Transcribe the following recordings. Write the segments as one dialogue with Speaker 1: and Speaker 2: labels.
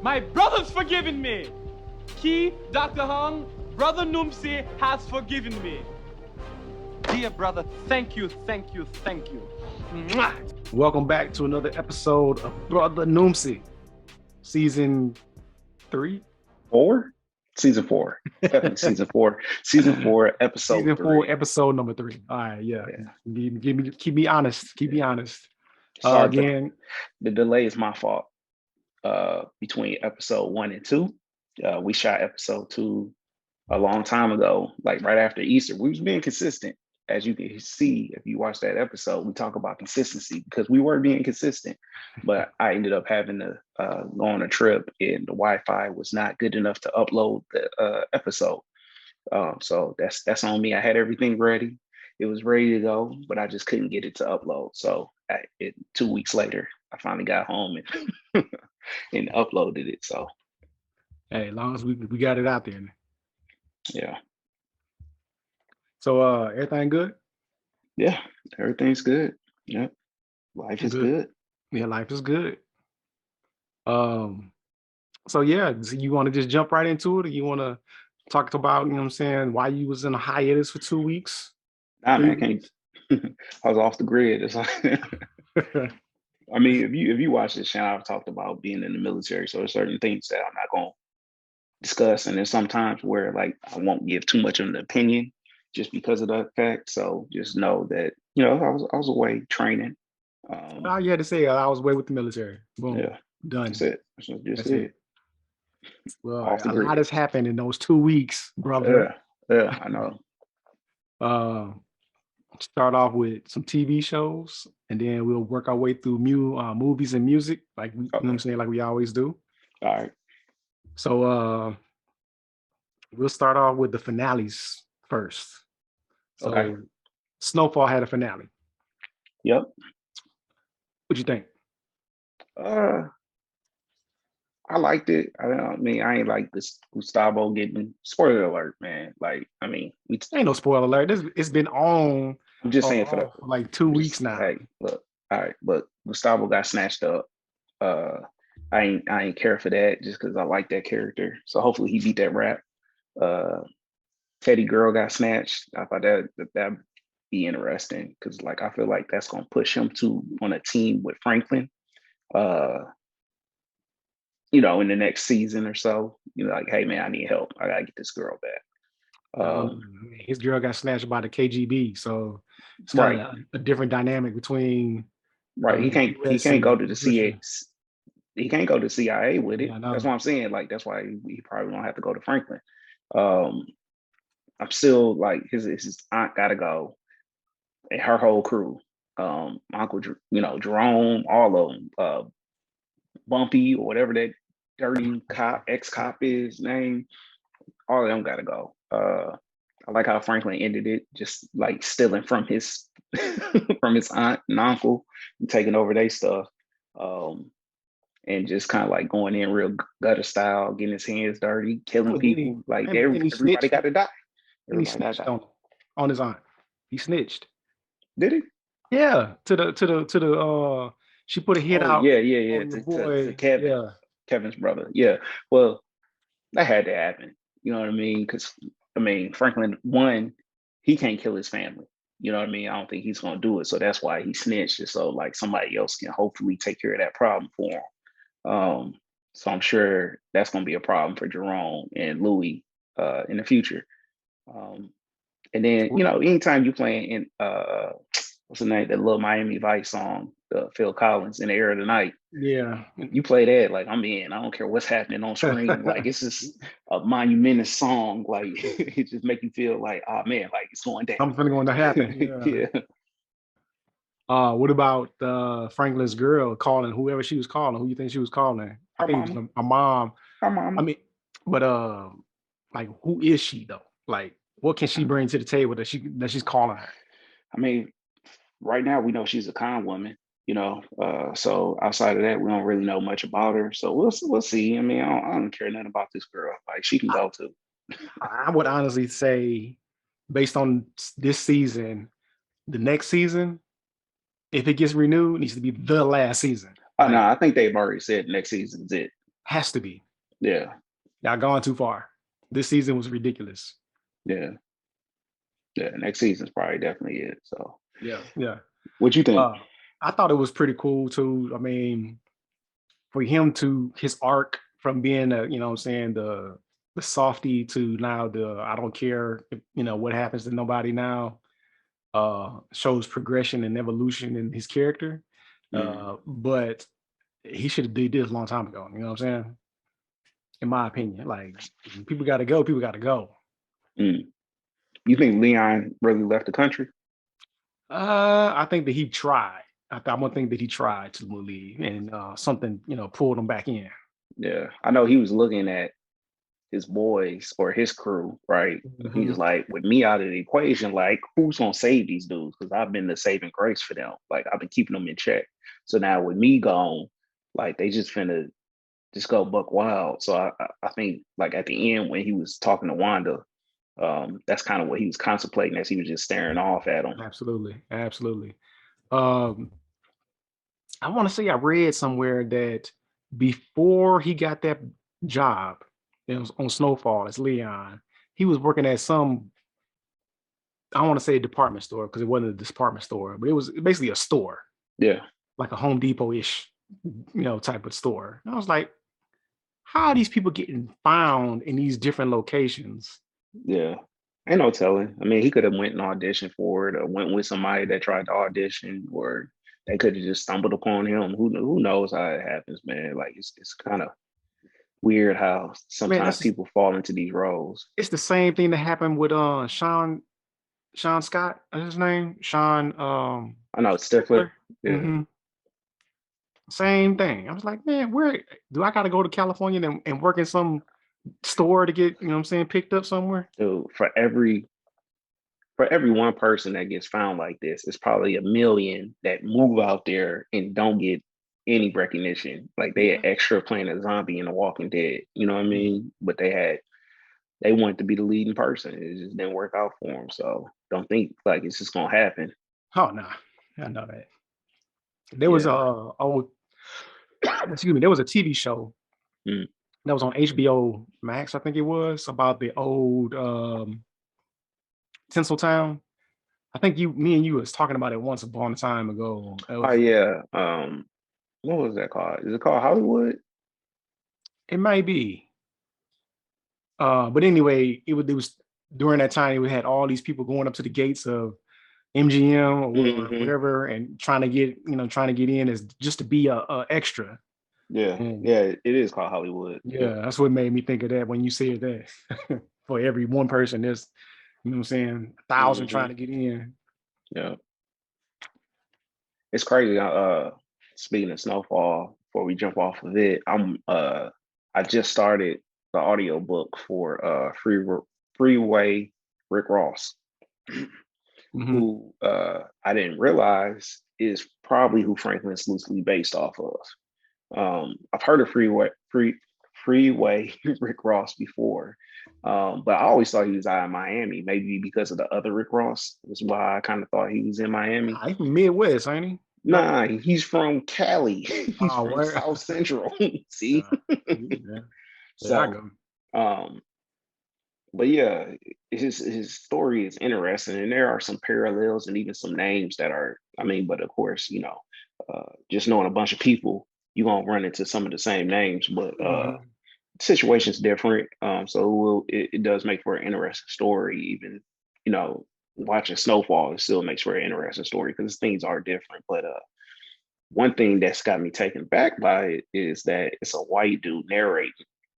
Speaker 1: My brother's forgiven me. He, Dr. Hung, brother Numpsi has forgiven me. Dear brother, thank you, thank you, thank you. Mwah.
Speaker 2: Welcome back to another episode of Brother Numpsi, season 3?
Speaker 3: 4? Season 4. Definitely season 4. Season 4, episode
Speaker 2: Season
Speaker 3: 3.
Speaker 2: 4, episode number 3. All right, yeah. Keep me honest. Keep me honest.
Speaker 3: Sorry,
Speaker 2: Again,
Speaker 3: the delay is my fault. Between episode 1 and 2, we shot episode 2 a long time ago, like right after Easter. We was being consistent. As you can see, if you watch that episode, we talk about consistency because we were being consistent. But I ended up having to go on a trip, and the Wi-Fi was not good enough to upload the episode. So that's on me. I had everything ready. It was ready to go, but I just couldn't get it to upload. So 2 weeks later, I finally got home and and uploaded it. So
Speaker 2: hey, as long as we got it out there.
Speaker 3: yeah.
Speaker 2: So everything good?
Speaker 3: Yeah, everything's good. Yeah. Life is good.
Speaker 2: Yeah, life is good. So yeah, so you want to just jump right into it, or you want to talk about, you know what I'm saying, why you was in a hiatus for 2 weeks?
Speaker 3: Nah, man, I can't. I was off the grid. It's like, I mean, if you watch this channel, I've talked about being in the military. So there's certain things that I'm not going to discuss. And there's sometimes where like I won't give too much of an opinion just because of that fact. So just know that, you know, I was away training.
Speaker 2: All you had to say, I was away with the military. Boom.
Speaker 3: Yeah.
Speaker 2: Done.
Speaker 3: That's it. That's it.
Speaker 2: Well, a lot has happened in those 2 weeks, brother.
Speaker 3: Yeah, I know.
Speaker 2: Start off with some TV shows, and then we'll work our way through movies and music, like you know what I'm saying, like we always do.
Speaker 3: All right.
Speaker 2: So we'll start off with the finales first. So
Speaker 3: okay.
Speaker 2: Snowfall had a finale.
Speaker 3: Yep.
Speaker 2: What'd you think?
Speaker 3: I liked it. I mean, I ain't like this Gustavo getting, spoiler alert, man. Like, I mean,
Speaker 2: ain't no spoiler alert. It's been on.
Speaker 3: I'm just saying for
Speaker 2: like 2 weeks now.
Speaker 3: Hey, look, all right, but Gustavo got snatched up. I ain't care for that just because I like that character. So hopefully he beat that rap. Teddy girl got snatched. I thought that'd be interesting because like I feel like that's gonna push him to on a team with Franklin. You know, in the next season or so, you know, like, hey man, I need help. I gotta get this girl back.
Speaker 2: His girl got snatched by the KGB, so it's
Speaker 3: right.
Speaker 2: kind of a different dynamic between.
Speaker 3: Right, he can't go to the CIA. He can't go to CIA with it. Yeah, that's what I'm saying. Like that's why he probably won't have to go to Franklin. I'm still like his aunt gotta go, and her whole crew. Uncle, Jerome, all of them. Bumpy or whatever that dirty cop, ex-cop is name, all of them gotta go. I like how Franklin ended it, just like stealing from his from his aunt and uncle and taking over their stuff. And just kind of like going in real gutter style, getting his hands dirty, killing people. Like everybody got to die.
Speaker 2: And he snitched on his aunt. He snitched.
Speaker 3: Did he?
Speaker 2: Yeah. To the she put a hit out.
Speaker 3: Yeah. To Kevin. Yeah. Kevin's brother. Yeah. Well, that had to happen. You know what I mean? Because I mean, Franklin, one, he can't kill his family. You know what I mean? I don't think he's gonna do it. So that's why he snitched, just so like somebody else can hopefully take care of that problem for him. So I'm sure that's gonna be a problem for Jerome and Louis in the future. And then, you know, anytime you playing in what's the name, that little Miami Vice song, Phil Collins, In the Air of the Night.
Speaker 2: Yeah.
Speaker 3: You play that, like I'm in. I don't care what's happening on screen. Like it's just a monumental song. Like it just make you feel like, oh man, like it's going down.
Speaker 2: Something's going to happen.
Speaker 3: Yeah.
Speaker 2: What about Franklin's girl calling whoever she was calling? Who you think she was calling? I think it was her mom.
Speaker 3: Her mom.
Speaker 2: I mean, but like who is she though? Like what can she bring to the table that she's calling her?
Speaker 3: I mean, right now we know she's a con woman, you know. So outside of that, we don't really know much about her. So we'll see. I mean, I don't care nothing about this girl. Like she can go too.
Speaker 2: I would honestly say, based on this season, the next season, if it gets renewed, it needs to be the last season.
Speaker 3: No, I think they've already said next season's it.
Speaker 2: Has to be.
Speaker 3: Yeah,
Speaker 2: Y'all gone too far. This season was ridiculous.
Speaker 3: yeah, yeah. Next season's probably definitely it. So,
Speaker 2: Yeah.
Speaker 3: what you think?
Speaker 2: I thought it was pretty cool too. I mean, for him to his arc from being a, you know what I'm saying, the softy to now the I don't care if, you know, what happens to nobody now, shows progression and evolution in his character.
Speaker 3: Mm,
Speaker 2: But he should have did this a long time ago. You know what I'm saying? In my opinion, like people got to go. People got to go.
Speaker 3: mm. You think Leon really left the country?
Speaker 2: I think that he tried. I'm gonna think that he tried to leave, and something you know pulled him back in.
Speaker 3: Yeah, I know he was looking at his boys or his crew, right? He's
Speaker 2: Mhm.
Speaker 3: like, with me out of the equation, like, who's gonna save these dudes? Because I've been the saving grace for them. Like, I've been keeping them in check. So now with me gone, like, they just finna just go buck wild. So I think, like, at the end when he was talking to Wanda, that's kind of what he was contemplating as he was just staring off at him.
Speaker 2: Absolutely, absolutely. Um, I want to say I read somewhere that before he got that job, it was on Snowfall as Leon. He was working at some, I don't want to say a department store because it wasn't a department store, but it was basically a store,
Speaker 3: Yeah,
Speaker 2: like a Home Depot-ish, you know, type of store. And I was like, how are these people getting found in these different locations?
Speaker 3: yeah. Ain't no telling. I mean, he could have went and auditioned for it, or went with somebody that tried to audition, or they could have just stumbled upon him. Who knows how it happens, man? Like it's kind of weird how
Speaker 2: Man,
Speaker 3: sometimes people fall into these roles.
Speaker 2: it's the same thing that happened with Sean Scott, is his name? Sean
Speaker 3: I know it's Stifler.
Speaker 2: Strickler.
Speaker 3: Yeah.
Speaker 2: Hmm. Same thing. I was like, man, where do I gotta go to California and work in some store to get, you know what I'm saying, picked up somewhere?
Speaker 3: So for every one person that gets found like this, it's probably a million that move out there and don't get any recognition. Like they had
Speaker 2: Yeah.
Speaker 3: extra playing a zombie in The Walking Dead. You know what I
Speaker 2: Mhm.
Speaker 3: mean? But they wanted to be the leading person. It just didn't work out for them. So don't think like it's just gonna happen.
Speaker 2: Oh no, I know that. There was
Speaker 3: Yeah.
Speaker 2: a oh excuse me, there was a TV show
Speaker 3: Mm.
Speaker 2: that was on HBO Max, I think it was, about the old Tinseltown. I think me and you was talking about it once upon a time ago.
Speaker 3: Oh yeah. What was that called? Is it called Hollywood?
Speaker 2: It might be. But anyway, it was during that time we had all these people going up to the gates of MGM or
Speaker 3: Hmm.
Speaker 2: whatever and trying to get in as just to be a extra.
Speaker 3: Yeah.
Speaker 2: And
Speaker 3: Yeah, it is called Hollywood. Yeah.
Speaker 2: yeah, that's what made me think of that when you said that. For every one person, there's, you know what I'm saying, 1,000 trying
Speaker 3: Hmm.
Speaker 2: to get in.
Speaker 3: Yeah. It's crazy. Speaking of Snowfall, before we jump off of it, I just started the audio book for Freeway Rick Ross,
Speaker 2: Hmm.
Speaker 3: who I didn't realize is probably who Franklin's loosely based off of. I've heard of Freeway Rick Ross before, but I always thought he was out of Miami. Maybe because of the other Rick Ross. That's why I kind of thought he was in Miami.
Speaker 2: He's from Midwest, ain't he? Yep.
Speaker 3: Nah, he's from Cali. He's
Speaker 2: Oh,
Speaker 3: from
Speaker 2: where?
Speaker 3: South Central. See,
Speaker 2: Yeah, there I
Speaker 3: so
Speaker 2: go.
Speaker 3: um, but yeah, his story is interesting, and there are some parallels and even some names that are. I mean, but of course, just knowing a bunch of people, you're gonna run into some of the same names, but
Speaker 2: Mhm.
Speaker 3: situation's different. It does make for an interesting story. Even watching Snowfall, it still makes for an interesting story because things are different. But one thing that's got me taken back by it is that it's a white dude narrating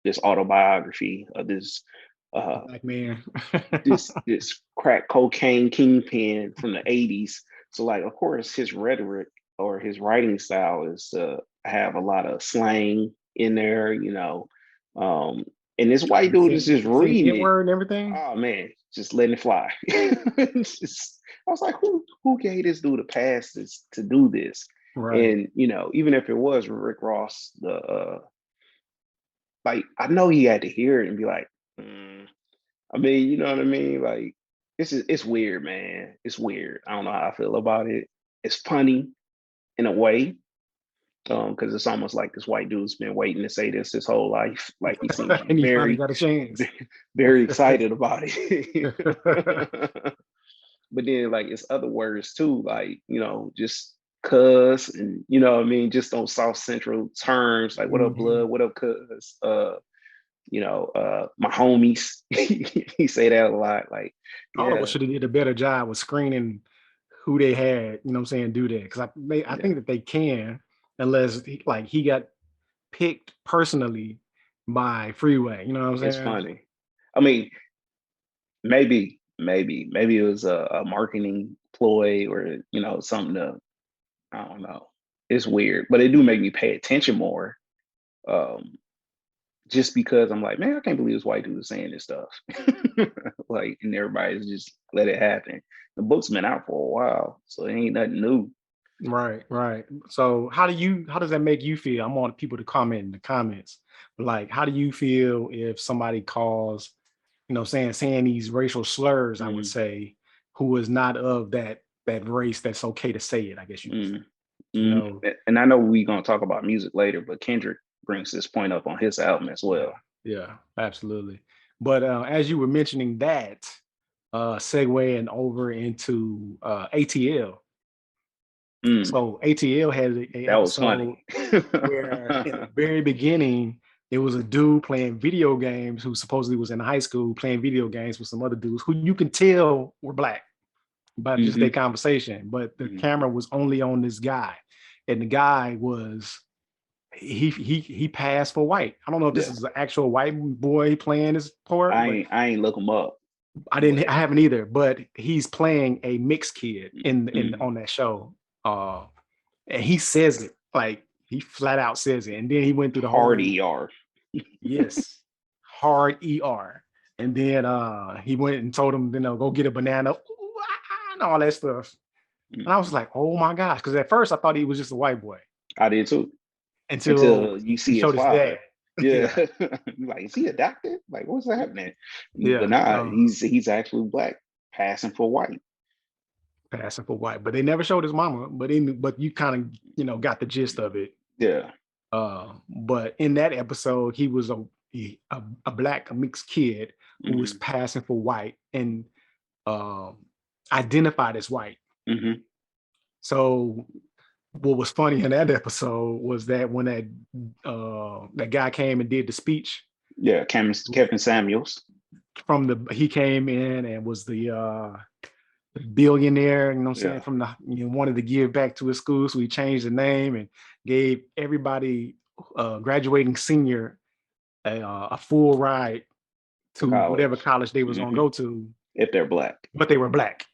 Speaker 3: this autobiography of uh,
Speaker 2: Black man.
Speaker 3: this crack cocaine kingpin from the 80s. So like of course his rhetoric or his writing style is have a lot of slang in there, um, and this white dude is just
Speaker 2: Say the
Speaker 3: reading
Speaker 2: N
Speaker 3: it.
Speaker 2: word and everything.
Speaker 3: Oh man, just letting it fly. I was like, who gave this dude a pass to do this?
Speaker 2: Right.
Speaker 3: And even if it was Rick Ross, the like I know he had to hear it and be like, "Mm." I mean, you know what I mean? Like, it's weird, man. It's weird. I don't know how I feel about it. It's funny in a way, Because it's almost like this white dude's been waiting to say this his whole life. Like he seems
Speaker 2: And he finally
Speaker 3: very,
Speaker 2: got a chance.
Speaker 3: very excited about it. But then like it's other words too, like, you know, just cuz, and you know what I mean, just on South Central terms, like what up, blood, what up, cuz, you know, my homies. He say that a lot. Like,
Speaker 2: Audible
Speaker 3: yeah,
Speaker 2: should have did a better job with screening who they had, you know what I'm saying, do that. Because I think that they can, unless he got picked personally by Freeway, you know what I'm
Speaker 3: it's
Speaker 2: saying?
Speaker 3: funny. I mean, maybe it was a marketing ploy, or you know, something to, I don't know. It's weird, but it do make me pay attention more. Um, just because I'm like, man, I can't believe this white dude is saying this stuff. Like, and everybody's just let it happen. The book's been out for a while, so it ain't nothing new.
Speaker 2: Right. So how does that make you feel? I want people to comment in the comments. Like, how do you feel if somebody calls, you know, saying these racial slurs, I would
Speaker 3: Mm,
Speaker 2: say, who is not of that race that's okay to say it, I guess you could say.
Speaker 3: mm,
Speaker 2: You know,
Speaker 3: and I know we're gonna talk about music later, but Kendrick brings this point up on his album as
Speaker 2: yeah,
Speaker 3: well.
Speaker 2: yeah, absolutely. But as you were mentioning that, segueing over into ATL.
Speaker 3: Mm,
Speaker 2: So ATL had a
Speaker 3: that was
Speaker 2: episode
Speaker 3: funny.
Speaker 2: where in the very beginning, it was a dude playing video games who supposedly was in high school playing video games with some other dudes who you can tell were black by just their
Speaker 3: Hmm.
Speaker 2: conversation. But the camera was only on this guy. And the guy was he passed for white. I don't know if this
Speaker 3: Yeah,
Speaker 2: is an actual white boy playing this part, but
Speaker 3: I ain't look him up, but
Speaker 2: I haven't either, but he's playing a mixed kid in
Speaker 3: mm,
Speaker 2: on that show. And he says it, like he flat out says it. And then he went through the
Speaker 3: hard
Speaker 2: whole,
Speaker 3: ER.
Speaker 2: yes, hard ER. And then he went and told him, you know, go get a banana, and all that stuff. And I was
Speaker 3: Mm.
Speaker 2: like, oh my gosh. Because at first I thought he was just a white boy
Speaker 3: I did too,
Speaker 2: until
Speaker 3: until you
Speaker 2: he
Speaker 3: see his
Speaker 2: showed his dad.
Speaker 3: father. Yeah,
Speaker 2: Yeah.
Speaker 3: you like, is he a doctor? Like, what's happening? But
Speaker 2: Yeah.
Speaker 3: nah, he's actually black, passing for white.
Speaker 2: Passing for white. But they never showed his mama. But you kind of, you know, got the gist of it.
Speaker 3: Yeah.
Speaker 2: But in that episode, he was a black mixed kid who was
Speaker 3: Hmm.
Speaker 2: passing for white and um, identified as white.
Speaker 3: Hmm.
Speaker 2: So what was funny in that episode was that when that guy came and did the speech
Speaker 3: Yeah, Kevin Samuels.
Speaker 2: he came in and was the billionaire, you know what I'm saying,
Speaker 3: Yeah.
Speaker 2: from the, you know, wanted to give back to his school, so he changed the name and gave everybody graduating senior a full ride
Speaker 3: To
Speaker 2: to whatever
Speaker 3: college.
Speaker 2: college they was gonna
Speaker 3: Hmm.
Speaker 2: go to,
Speaker 3: If they're black.
Speaker 2: but they were black.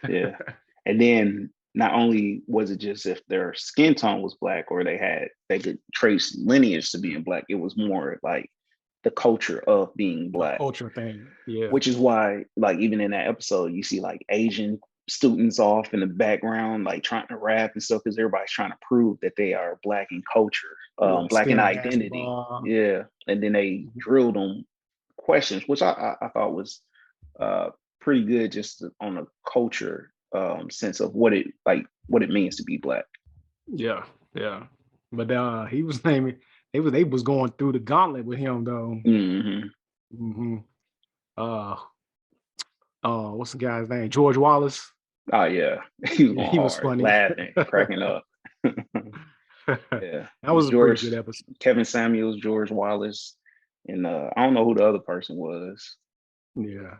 Speaker 3: Yeah. And then not only was it just if their skin tone was black, or they could trace lineage to being black, it was more like the culture of being
Speaker 2: The
Speaker 3: black.
Speaker 2: culture thing, yeah,
Speaker 3: Which is why, like, even in that episode, you see like Asian students off in the background, like trying to rap and stuff, because everybody's trying to prove that they are black in culture,
Speaker 2: yeah,
Speaker 3: black in
Speaker 2: still
Speaker 3: identity.
Speaker 2: basketball.
Speaker 3: Yeah. And then they drilled them questions, which I thought was uh, pretty good, just on a culture sense of what it means to be black.
Speaker 2: Yeah, yeah. But he was naming they was going through the gauntlet with him though.
Speaker 3: Hmm.
Speaker 2: Hmm. Uh what's the guy's name? George Wallace.
Speaker 3: Oh yeah, he was
Speaker 2: Yeah,
Speaker 3: going
Speaker 2: he was
Speaker 3: hard,
Speaker 2: funny.
Speaker 3: laughing, cracking up.
Speaker 2: That
Speaker 3: Yeah,
Speaker 2: was a pretty
Speaker 3: George,
Speaker 2: good episode.
Speaker 3: Kevin Samuels, George Wallace, and I don't know who the other person was.
Speaker 2: Yeah.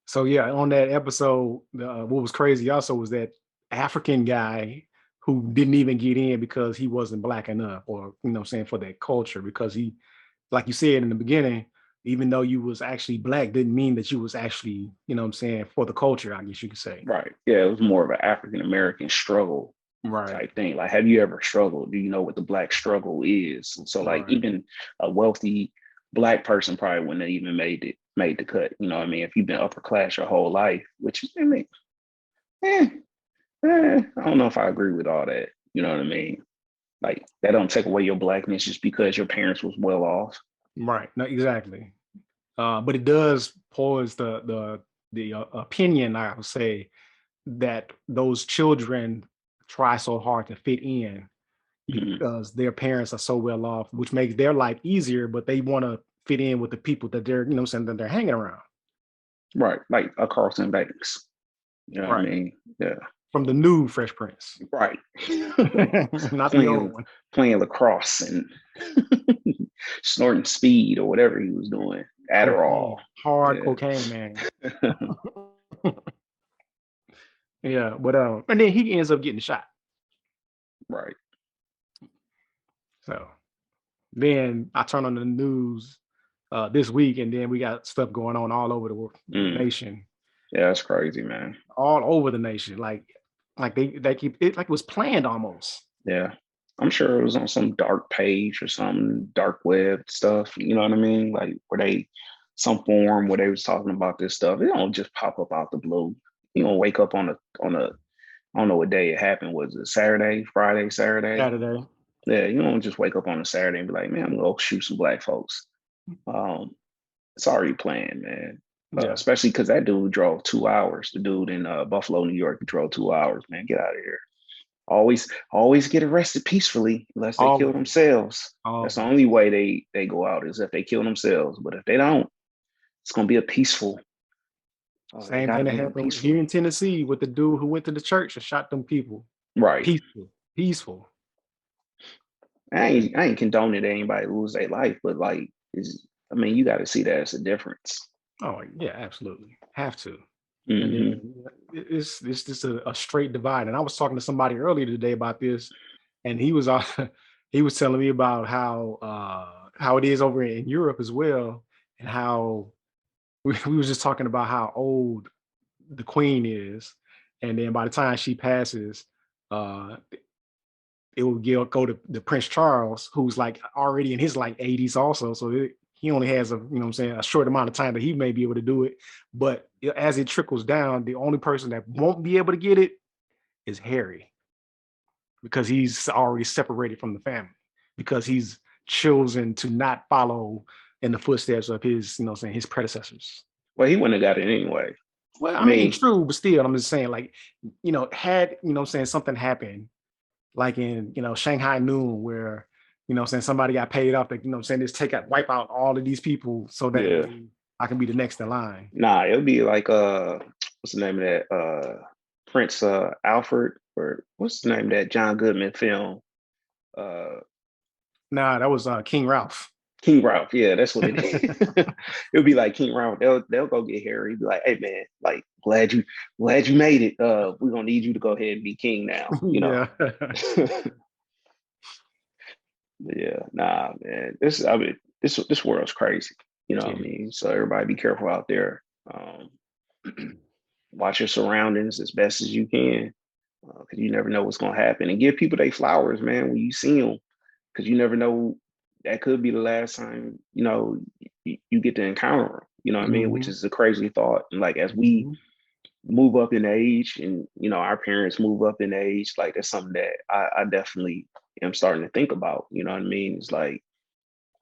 Speaker 2: So yeah, on that episode, what was crazy also was that African guy who didn't even get in because he wasn't black enough, or you know what I'm saying, for that culture, because he, like you said in the beginning, even though you was actually black didn't mean that you was actually, you know what I'm saying, for the culture, I guess you could say.
Speaker 3: Right. Yeah, it was more of an African American struggle
Speaker 2: Right,
Speaker 3: type thing. Like, have you ever struggled? Do you know what the black struggle is? And so, like,
Speaker 2: right.
Speaker 3: even a wealthy black person probably wouldn't have even made the cut. You know what I mean? If you've been upper class your whole life, which I mean, I don't know if I agree with all that. You know what I mean? Like, that don't take away your blackness just because your parents was well off.
Speaker 2: Right. No, exactly. But it does pose the opinion, I would say, that those children try so hard to fit in, because their parents are so well off, which makes their life easier, but they want to fit in with the people that they're, you know, saying that they're hanging around.
Speaker 3: Right, like a Carlton Banks. You know what I mean? Yeah.
Speaker 2: From the new Fresh Prince.
Speaker 3: Right.
Speaker 2: Not the old one.
Speaker 3: Playing lacrosse and snorting speed or whatever he was doing. Adderall.
Speaker 2: Hard cocaine, man. Yeah, but and then he ends up getting shot.
Speaker 3: Right.
Speaker 2: So then I turn on the news this week, and then we got stuff going on all over the nation.
Speaker 3: Yeah, that's crazy, man.
Speaker 2: All over the nation, like they keep it like it was planned almost.
Speaker 3: Yeah, I'm sure it was on some dark page or some dark web stuff. You know what I mean? Like some forum where they was talking about this stuff. It don't just pop up out the blue. You don't wake up on a I don't know what day it happened. Was it Saturday, Friday, Saturday?
Speaker 2: Saturday.
Speaker 3: Yeah, you don't just wake up on a Saturday and be like, man, I'm gonna go shoot some black folks. It's already planned, man. Especially because that dude drove 2 hours. The dude in Buffalo, New York, drove 2 hours. Man, get out of here. Always get arrested peacefully unless they kill themselves. That's the only way they go out is if they kill themselves. But if they don't, it's gonna be a peaceful.
Speaker 2: Same thing that happened here in Tennessee with the dude who went to the church and shot them people.
Speaker 3: Right.
Speaker 2: Peaceful.
Speaker 3: I ain't condoning anybody lose their life, but like, you got to see that as a difference.
Speaker 2: Oh yeah, absolutely, have to. And then it's just a straight divide. And I was talking to somebody earlier today about this, and he was telling me about how it is over in Europe as well, and how we was just talking about how old the Queen is, and then by the time she passes, it will go to the Prince Charles, who's like already in his like 80s also. So he only has a short amount of time that he may be able to do it. But as it trickles down, the only person that won't be able to get it is Harry, because he's already separated from the family, because he's chosen to not follow in the footsteps of his, his predecessors.
Speaker 3: Well, he wouldn't have got it anyway.
Speaker 2: Well, I mean, true, but still, I'm just saying, like, had, something happened, like in, Shanghai Noon, where, somebody got paid off to, just wipe out all of these people so that I can be the next in line.
Speaker 3: Nah, it'll be like, what's the name of that? Prince Alfred, or what's the name of that John Goodman film?
Speaker 2: Nah, that was King Ralph.
Speaker 3: King Ralph, yeah, that's what it is. It'll be like King Ralph. They'll go get Harry. Be like, hey man, like glad you made it. We're gonna need you to go ahead and be king now. Yeah, nah, man. This world's crazy. You know what I mean? So everybody be careful out there. Watch your surroundings as best as you can, because you never know what's gonna happen. And give people their flowers, man, when you see them, because you never know. That could be the last time, you get to encounter them, you know what I mean? Which is a crazy thought. And like, as we move up in age and, our parents move up in age, like that's something that I definitely am starting to think about, you know what I mean? It's like,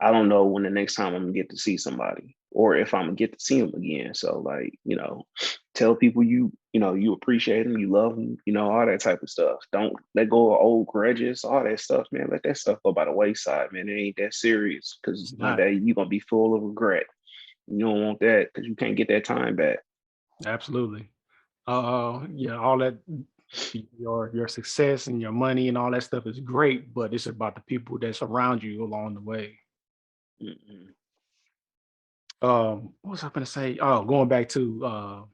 Speaker 3: I don't know when the next time I'm gonna get to see somebody, or if I'm gonna get to see them again. So like, tell people you appreciate them, you love them, all that type of stuff. Don't let go of old grudges, all that stuff, man. Let that stuff go by the wayside, man. It ain't that serious, because one day you're gonna be full of regret. You don't want that, because you can't get that time back.
Speaker 2: Absolutely. All that, your success and your money and all that stuff is great, but it's about the people that surround you along the way. What was I going to say? Oh, going back to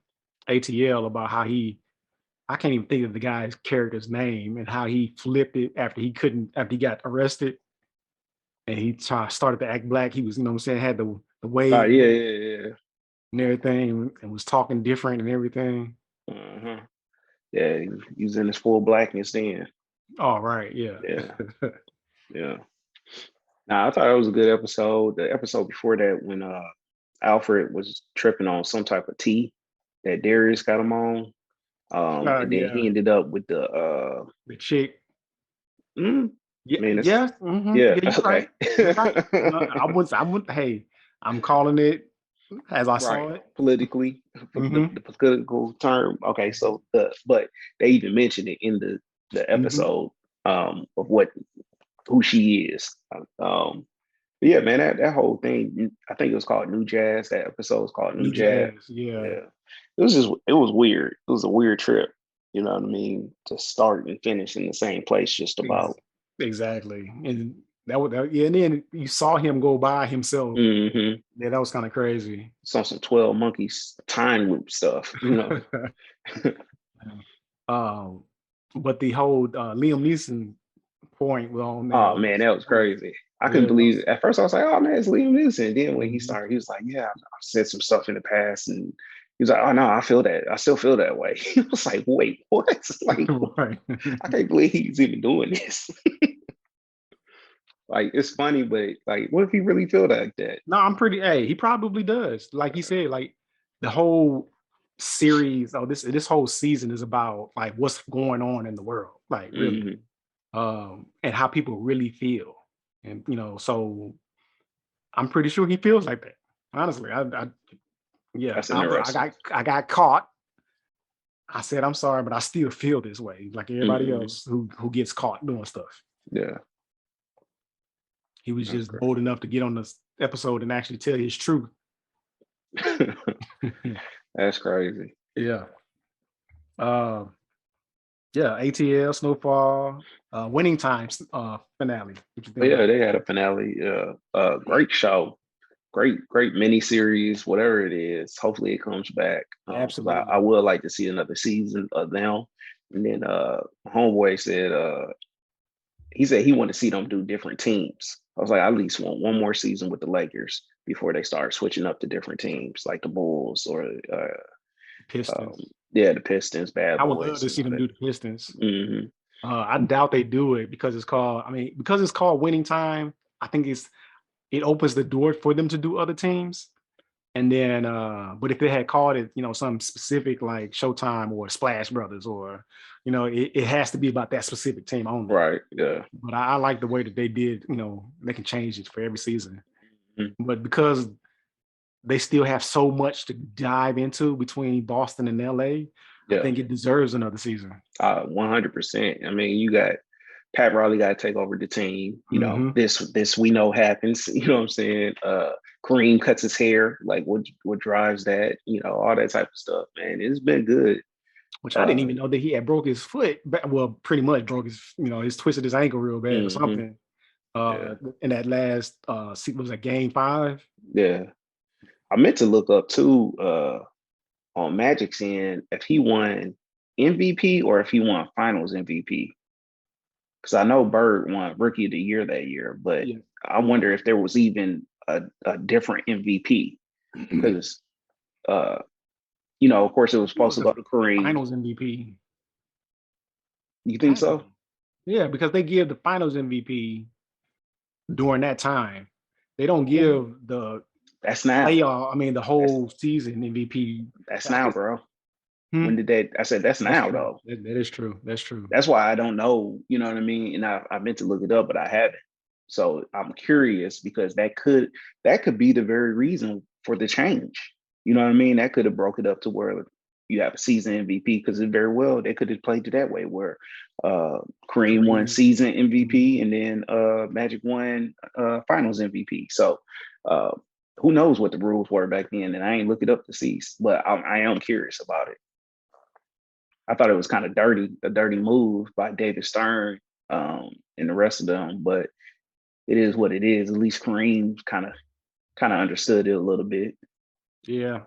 Speaker 2: ATL, about how I can't even think of the guy's character's name, and how he flipped it after he got arrested, and he started to act black. He was, had the wave and everything, and was talking different and everything.
Speaker 3: Yeah, he was in his full blackness then.
Speaker 2: Oh, right, yeah.
Speaker 3: Yeah. Nah, I thought it was a good episode. The episode before that, when Alfred was tripping on some type of tea that Darius got him on, and then he ended up with the
Speaker 2: chick.
Speaker 3: Yeah.
Speaker 2: Yeah.
Speaker 3: Okay.
Speaker 2: Right. I wouldn't. Hey, I'm calling it as I saw it
Speaker 3: politically. The political term. Okay, so but they even mentioned it in the episode of what who she is. Yeah, man, that whole thing, I think it was called New Jazz. That episode was called New
Speaker 2: New
Speaker 3: Jazz.
Speaker 2: Jazz, yeah.
Speaker 3: Yeah. It was weird. It was a weird trip, you know what I mean? To start and finish in the same place, just about.
Speaker 2: Exactly. And yeah, and then you saw him go by himself.
Speaker 3: Mm-hmm.
Speaker 2: Yeah, that was kind of crazy.
Speaker 3: Some 12 Monkeys time loop stuff, you know.
Speaker 2: But the whole Liam Neeson point on that
Speaker 3: Oh man, that was crazy. I
Speaker 2: yeah,
Speaker 3: couldn't believe it. At first I was like, oh man, it's Liam Neeson. And then when he
Speaker 2: mhm.
Speaker 3: started, he was like, yeah, I've said some stuff in the past. And he was like, oh no, I feel that. I still feel that way. I was like, wait, what? Like,
Speaker 2: Right.
Speaker 3: I can't believe he's even doing this. Like, it's funny, but like, what if he really feel like that?
Speaker 2: No, hey, he probably does. Like he said, like the whole series, this whole season is about like what's going on in the world, like really, and how people really feel. And so I'm pretty sure he feels like that. Honestly, yeah,
Speaker 3: That's interesting.
Speaker 2: I got caught. I said I'm sorry, but I still feel this way, like everybody else who gets caught doing stuff.
Speaker 3: Yeah.
Speaker 2: He was just bold enough to get on this episode and actually tell his truth.
Speaker 3: That's crazy.
Speaker 2: Yeah. Yeah, ATL, Snowfall, Winning Times finale.
Speaker 3: Yeah, they had a finale. Great show. Great mini series, whatever it is. Hopefully it comes back.
Speaker 2: Absolutely.
Speaker 3: I would like to see another season of them. And then Homeboy said he said he wanted to see them do different teams. I was like, I at least want one more season with the Lakers before they start switching up to different teams like the Bulls or
Speaker 2: Pistons.
Speaker 3: The Pistons, Bad Boys.
Speaker 2: I would love to see them do the Pistons.
Speaker 3: Mm-hmm.
Speaker 2: I doubt they do it because it's called Winning Time. I think it opens the door for them to do other teams. And then, but if they had called it, something specific like Showtime or Splash Brothers, or, it has to be about that specific team only.
Speaker 3: Right. Yeah.
Speaker 2: But I like the way that they did, they can change it for every season.
Speaker 3: Mm-hmm.
Speaker 2: But because they still have so much to dive into between Boston and LA, I think it deserves another season.
Speaker 3: 100%. I mean, you got Pat Riley got to take over the team. You know, this we know happens. You know what I'm saying? Kareem cuts his hair. Like, what drives that? All that type of stuff. Man, it's been good.
Speaker 2: Which I didn't even know that he had broke his foot. Well, pretty much broke his. He's twisted his ankle real bad or something. In that last was it Game 5?
Speaker 3: Yeah, I meant to look up too on Magic's end if he won MVP or if he won Finals MVP. Because I know Bird won Rookie of the Year that year, but I wonder if there was even a different MVP. Because, of course, it was supposed to go to Kareem.
Speaker 2: Finals MVP.
Speaker 3: You think so?
Speaker 2: Yeah, because they give the Finals MVP during that time. They don't give the
Speaker 3: that's now.
Speaker 2: The whole season MVP.
Speaker 3: That's now, bro. When did they? I said that's now, though.
Speaker 2: That is true. That's true.
Speaker 3: That's why I don't know. You know what I mean? And I meant to look it up, but I haven't. So I'm curious because that could be the very reason for the change. You know what I mean? That could have broke it up to where you have a season MVP because it very well they could have played it that way where Kareem won season MVP and then Magic won Finals MVP. So who knows what the rules were back then? And I ain't looked it up to see, but I am curious about it. I thought it was kind of a dirty move by David Stern and the rest of them, but it is what it is. At least Kareem kind of understood it a little bit.
Speaker 2: Yeah,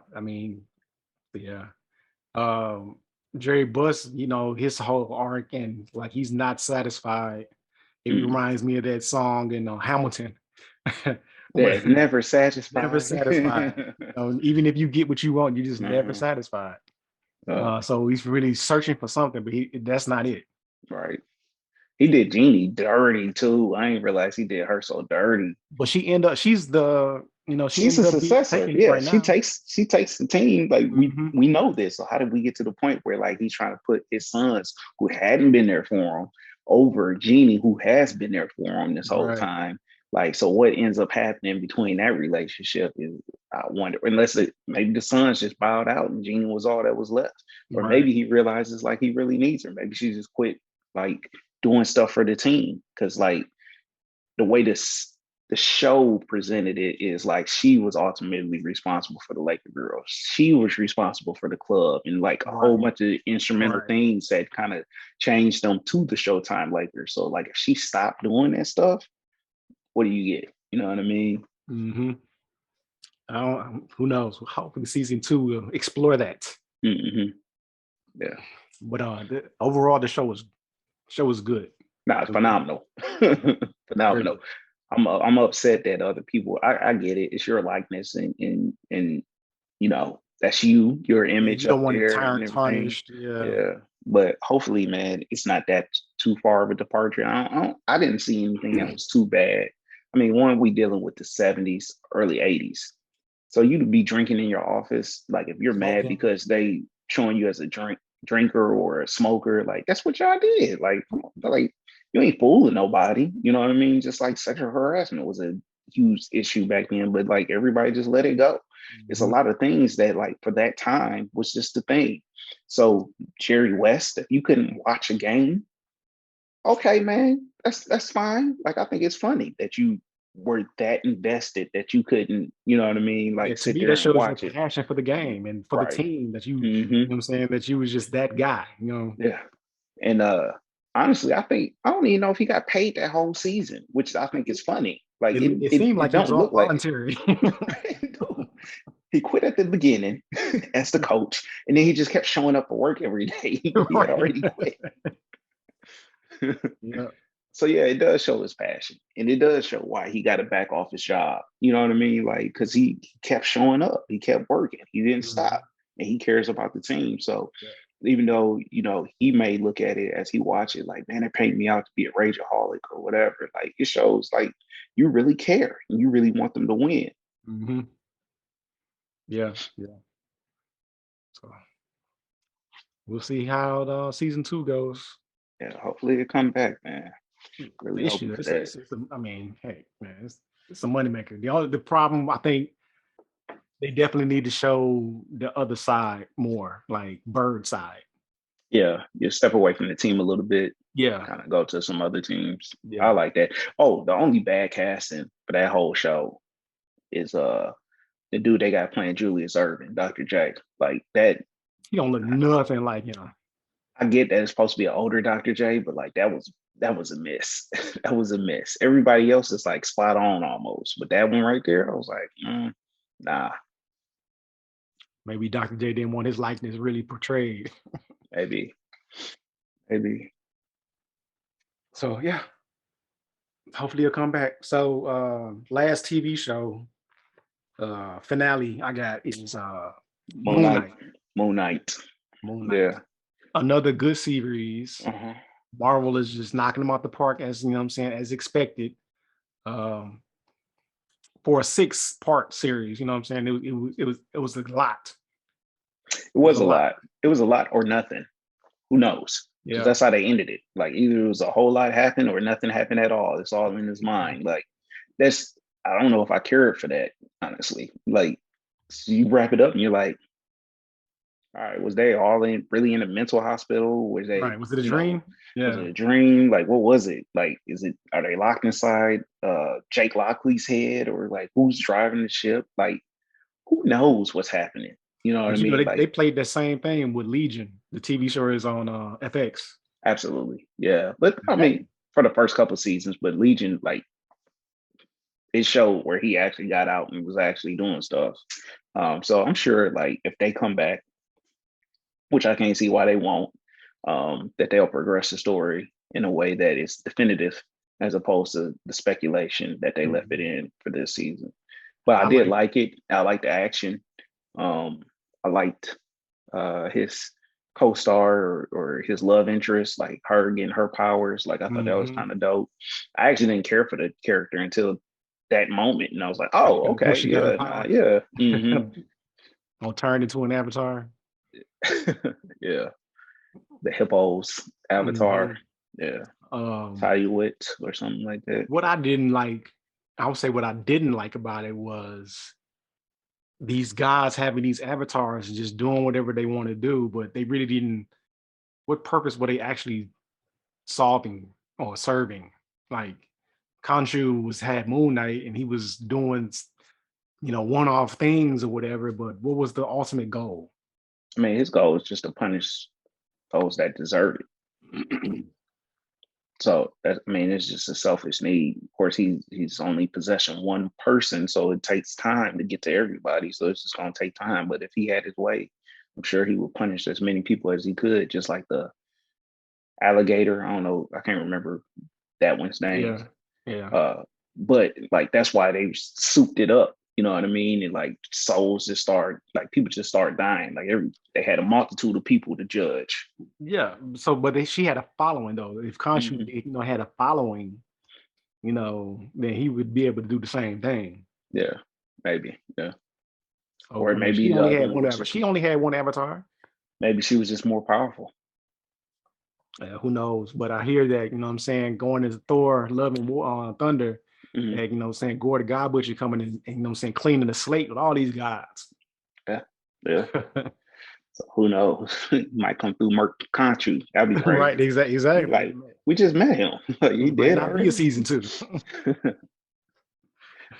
Speaker 2: Jerry Buss, his whole arc and like he's not satisfied. It reminds me of that song in Hamilton.
Speaker 3: Yeah, never satisfied.
Speaker 2: Never satisfied. Even if you get what you want, you're just never satisfied. So he's really searching for something, but that's not it.
Speaker 3: Right. He did Jeannie dirty too. I didn't realize he did her so dirty.
Speaker 2: But she's the
Speaker 3: she's a successor. Yeah, right she takes the team. Like we know this. So how did we get to the point where like he's trying to put his sons who hadn't been there for him over Jeannie, who has been there for him this whole time? Like, so what ends up happening between that relationship is, I wonder, unless maybe the sons just bowed out and Jeannie was all that was left. Or maybe he realizes like he really needs her. Maybe she just quit like doing stuff for the team. Cause like the way the show presented it is like she was ultimately responsible for the Laker girls. She was responsible for the club and like a whole bunch of instrumental things that kind of changed them to the Showtime Lakers. So like if she stopped doing that stuff, what do you get? You know what I mean?
Speaker 2: Mm-hmm. Who knows? Hopefully season 2 will explore that.
Speaker 3: Mm-hmm. Yeah.
Speaker 2: But overall the show was good.
Speaker 3: No, it's phenomenal. Phenomenal. I'm upset that other people. I get it. It's your likeness and you know that's your image
Speaker 2: You don't
Speaker 3: up
Speaker 2: want it
Speaker 3: there and everything.
Speaker 2: tarnished. Yeah.
Speaker 3: But hopefully, man, it's not that too far of a departure. I didn't see anything that was too bad. I mean, one, we dealing with the 70s, early 80s. So you to be drinking in your office, like if you're mad because they showing you as a drinker or a smoker, like that's what y'all did. Like you ain't fooling nobody. You know what I mean? Just like sexual harassment was a huge issue back then, but like everybody just let it go. It's a lot of things that like for that time was just the thing. So Jerry West, if you couldn't watch a game, okay, man, that's fine. Like I think it's funny that you were that invested that you couldn't, you know what I mean? Like
Speaker 2: to
Speaker 3: sit
Speaker 2: me,
Speaker 3: there
Speaker 2: that
Speaker 3: and
Speaker 2: shows
Speaker 3: watch
Speaker 2: your
Speaker 3: it.
Speaker 2: passion for the game and for the team that you,
Speaker 3: Mm-hmm.
Speaker 2: you know what I'm saying, that you was just that guy, you know.
Speaker 3: Yeah. And honestly, I don't even know if he got paid that whole season, which I think is funny. Like
Speaker 2: it seemed like it was
Speaker 3: don't
Speaker 2: all
Speaker 3: look like
Speaker 2: voluntary.
Speaker 3: He quit at the beginning as the coach, and then he just kept showing up for work every day. He had already quit.
Speaker 2: Yeah.
Speaker 3: So yeah, it does show his passion, and it does show why he got to back off his job. You know what I mean? Like because he kept showing up, he kept working, he didn't stop, and he cares about the team. So even though he may look at it as he watch it like, man, they're painting me out to be a rageaholic or whatever. Like it shows like you really care and you really want them to win.
Speaker 2: Mm-hmm. Yeah. So we'll see how the season 2 goes.
Speaker 3: Yeah, hopefully it come back, man. Really hoping for that.
Speaker 2: I mean, hey, man, it's a moneymaker. The problem, I think, they definitely need to show the other side more, like Bird side.
Speaker 3: Yeah, you step away from the team a little bit.
Speaker 2: Yeah,
Speaker 3: kind of go to some other teams.
Speaker 2: Yeah.
Speaker 3: I like that. Oh, the only bad casting for that whole show is the dude they got playing Julius Erving, Dr. J. Like that.
Speaker 2: He don't look nothing like him.
Speaker 3: I get that it's supposed to be an older Dr. J, but like that was a miss. That was a miss. Everybody else is like spot on almost, but that one right there, I was like, nah.
Speaker 2: Maybe Dr. J didn't want his likeness really portrayed.
Speaker 3: Maybe.
Speaker 2: So yeah, hopefully he'll come back. So last TV show finale I got is Moon
Speaker 3: Knight. Yeah.
Speaker 2: Another good series.
Speaker 3: Uh-huh.
Speaker 2: Marvel is just knocking them out the park, as you know what I'm saying, as expected. For a 6-part series, you know what I'm saying? It was a lot.
Speaker 3: It was a lot. It was a lot or nothing. Who knows? Yeah. That's how they ended it. Like either it was a whole lot happened or nothing happened at all. It's all in his mind. Like I don't know if I cared for that, honestly. Like you wrap it up and you're like, all right, was they all really in a mental hospital? Was they
Speaker 2: was it a dream?
Speaker 3: Was it a dream? Like what was it? Like are they locked inside Jake Lockley's head, or like who's driving the ship? Like who knows what's happening? You know what I mean?
Speaker 2: They played the same thing with Legion. The TV show is on FX.
Speaker 3: Absolutely. Yeah. But I mean, for the first couple of seasons, but Legion, like it showed where he actually got out and was actually doing stuff. So I'm sure like if they come back, which I can't see why they won't, that they'll progress the story in a way that is definitive as opposed to the speculation that they left it in for this season. But I did like it. I liked the action. I liked his co-star or his love interest, like her getting her powers. Like I thought that was kind of dope. I actually didn't care for the character until that moment, and I was like, "Oh, okay, yeah."
Speaker 2: I'll turn into an avatar.
Speaker 3: Yeah, the hippos avatar. Yeah, Taiwit or something like that.
Speaker 2: What I didn't like, I would say, what I didn't like about it was these guys having these avatars and just doing whatever they want to do, but they really didn't. What purpose were they actually solving or serving? Like, Khonshu had Moon Knight and he was doing, one-off things or whatever, but what was the ultimate goal?
Speaker 3: I mean, his goal is just to punish those that deserve it. So that, I mean, it's just a selfish need. Of course, he's only possessing one person, so it takes time to get to everybody. So it's just gonna take time. But if he had his way, I'm sure he would punish as many people as he could, just like the alligator. I don't know, I can't remember that one's name.
Speaker 2: Yeah.
Speaker 3: But like that's why they souped it up. You know what I mean? And like souls just start, like people just start dying. Like they had a multitude of people to judge.
Speaker 2: Yeah. So, but she had a following though. If Khonshu, had a following, then he would be able to do the same thing.
Speaker 3: Yeah, maybe. Yeah.
Speaker 2: So,
Speaker 3: Or maybe
Speaker 2: she only had one avatar.
Speaker 3: Maybe she was just more powerful.
Speaker 2: Who knows? But I hear that, I'm saying, going as Thor, Love and Thunder, saying Gore the God Butcher coming in, and saying cleaning the slate with all these gods.
Speaker 3: Yeah. So who knows? Might come through Merc Khonshu. That'd be crazy.
Speaker 2: Right, exactly.
Speaker 3: Like, we just met him. You did already?
Speaker 2: A season 2.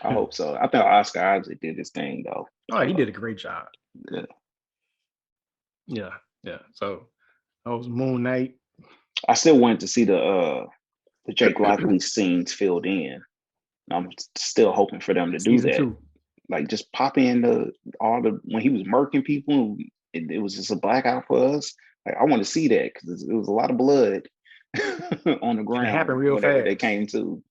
Speaker 3: I hope so. I think Oscar Isaac did his thing though.
Speaker 2: Oh, he did a great job.
Speaker 3: Yeah.
Speaker 2: So that was Moon Knight.
Speaker 3: I still wanted to see the Jake Lockley scenes filled in. I'm still hoping for them to do that. 2. Like just pop in when he was murking people, it was just a blackout for us. Like I want to see that because it was a lot of blood on the ground.
Speaker 2: It happened real fast.
Speaker 3: They came to,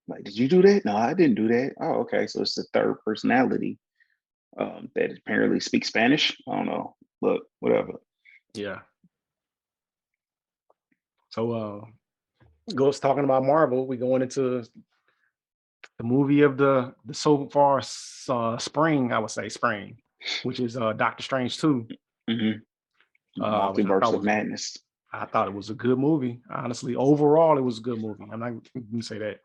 Speaker 3: like, did you do that? No, I didn't do that. Oh, okay. So it's the third personality that apparently speaks Spanish. I don't know, but whatever.
Speaker 2: Yeah. So goes talking about Marvel, we going into the movie of the so far spring, I would say spring, which is Doctor Strange 2.
Speaker 3: Multiverse of Madness.
Speaker 2: I thought it was a good movie. Honestly, overall, it was a good movie. I'm not going to say that.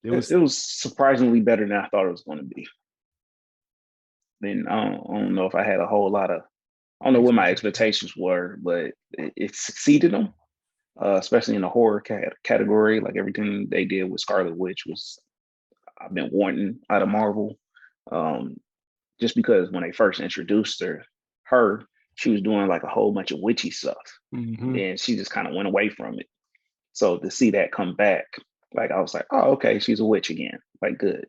Speaker 3: It was surprisingly better than I thought it was going to be. Then I don't know if I had a whole lot of, I don't know what my expectations were, but it succeeded them. Especially in the horror category, like everything they did with Scarlet Witch was, I've been wanting out of Marvel. Just because when they first introduced her, she was doing like a whole bunch of witchy stuff. And she just kind of went away from it. So to see that come back, like I was like, oh, okay, she's a witch again. Like good.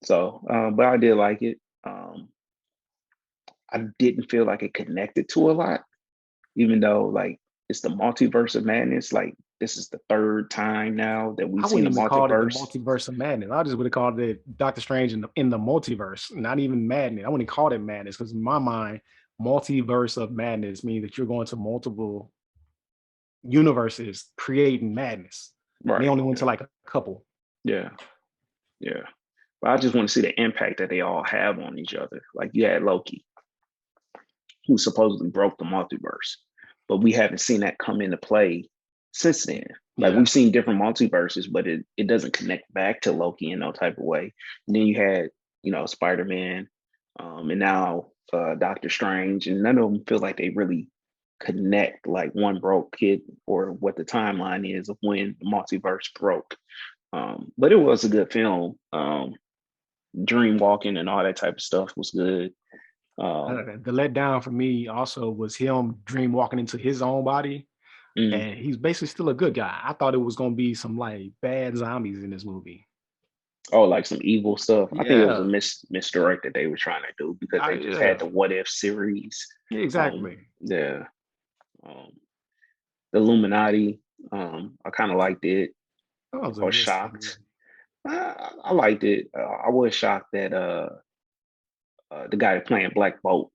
Speaker 3: So, but I did like it. I didn't feel like it connected to a lot, even though like it's the Multiverse of Madness. Like this is the third time now that we've seen the multiverse.
Speaker 2: Called it the Multiverse of Madness. I just would have called it Doctor Strange in the multiverse, not even madness. I wouldn't call it madness because in my mind, Multiverse of Madness means that you're going to multiple universes creating madness. Right. They only went to like a couple.
Speaker 3: Yeah. But I just want to see the impact that they all have on each other. Like you had Loki, who supposedly broke the multiverse, but we haven't seen that come into play since then. Like we've seen different multiverses, but it doesn't connect back to Loki in no type of way. And then you had, Spider-Man, and now Doctor Strange, and none of them feel like they really connect like one broke kid or what the timeline is of when the multiverse broke. But it was a good film. Dream walking and all that type of stuff was good.
Speaker 2: The letdown for me also was him dream walking into his own body. And he's basically still a good guy. I thought it was going to be some like bad zombies in this movie.
Speaker 3: Oh, like some evil stuff. Yeah. I think it was a misdirect that they were trying to do because they just had the What If series.
Speaker 2: Yeah, exactly.
Speaker 3: The Illuminati. I kind of liked it. I was shocked. I liked it. I was shocked that the guy playing Black Bolt,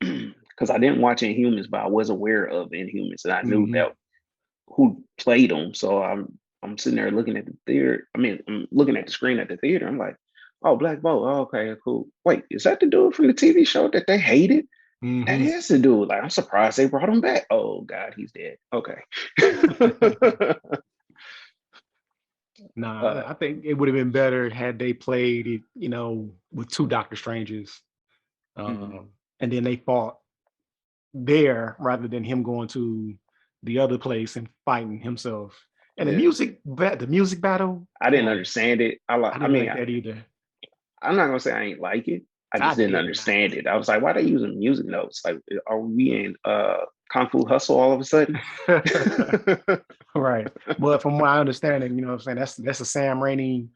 Speaker 3: because I didn't watch Inhumans, but I was aware of Inhumans, and I knew that who played him. So I'm sitting there looking at the theater. I'm looking at the screen at the theater. I'm like, oh, Black Bolt. Oh, okay, cool. Wait, is that the dude from the TV show that they hated? That is the dude. Like, I'm surprised they brought him back. Oh God, he's dead. Okay.
Speaker 2: I think it would have been better had they played it, with two Doctor Stranges, and then they fought there rather than him going to the other place and fighting himself. And the music battle.
Speaker 3: I didn't understand it.
Speaker 2: I didn't like that either.
Speaker 3: I'm not gonna say I ain't like it. I just didn't understand it. I was like, why they using music notes? Like, are we in Kung Fu Hustle all of a sudden?
Speaker 2: Right. But from what I understand, you know what I'm saying, that's a Sam Raimi,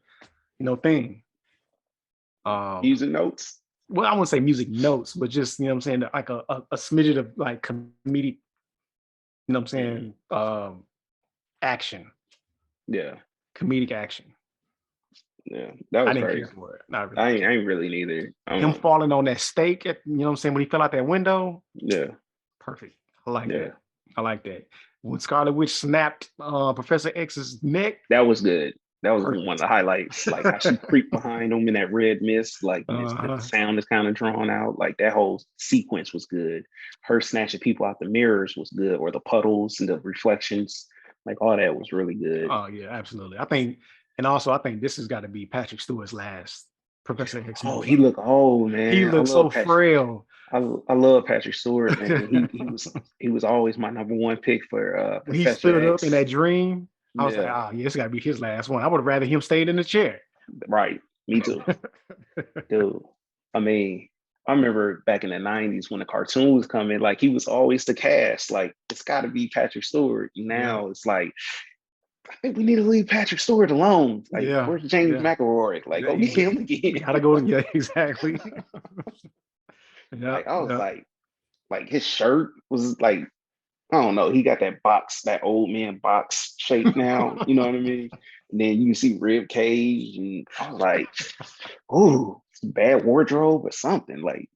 Speaker 2: thing.
Speaker 3: Music notes.
Speaker 2: Well, I wouldn't say music notes, but just, you know what I'm saying, like a smidget of like comedic, you know what I'm saying, action.
Speaker 3: Yeah.
Speaker 2: Comedic action.
Speaker 3: Yeah, that was
Speaker 2: I didn't
Speaker 3: crazy.
Speaker 2: care for it. Not really.
Speaker 3: I ain't really neither.
Speaker 2: Him falling on that stake, you know what I'm saying, when he fell out that window.
Speaker 3: Yeah.
Speaker 2: Perfect. I like that. I like that. When Scarlet Witch snapped Professor X's neck.
Speaker 3: That was good. That was one of the highlights. Like how she creeped behind him in that red mist. Like the sound is kind of drawn out. Like that whole sequence was good. Her snatching people out the mirrors was good, or the puddles and the reflections. Like all that was really good.
Speaker 2: Oh yeah, absolutely. I think this has got to be Patrick Stewart's last Professor X.
Speaker 3: Oh, he looked old, man.
Speaker 2: He looked so frail.
Speaker 3: I love Patrick Stewart, man. He was always my number one pick for
Speaker 2: when he
Speaker 3: Professor
Speaker 2: stood
Speaker 3: X.
Speaker 2: up in that dream. I was like, it's got to be his last one. I would have rather him stayed in the chair.
Speaker 3: Right. Me too. Dude, I mean, I remember back in the 90s when the cartoon was coming, like he was always the cast. Like, it's got to be Patrick Stewart. Now it's like, I think we need to leave Patrick Stewart alone. Like, where's James McElroy? Like, go get him again.
Speaker 2: Gotta go. Yeah, exactly.
Speaker 3: Like, I was like his shirt was like, I don't know. He got that old man box shape now. You know what I mean? And then you see rib cage, and I was like, "Oh, bad wardrobe or something." Like,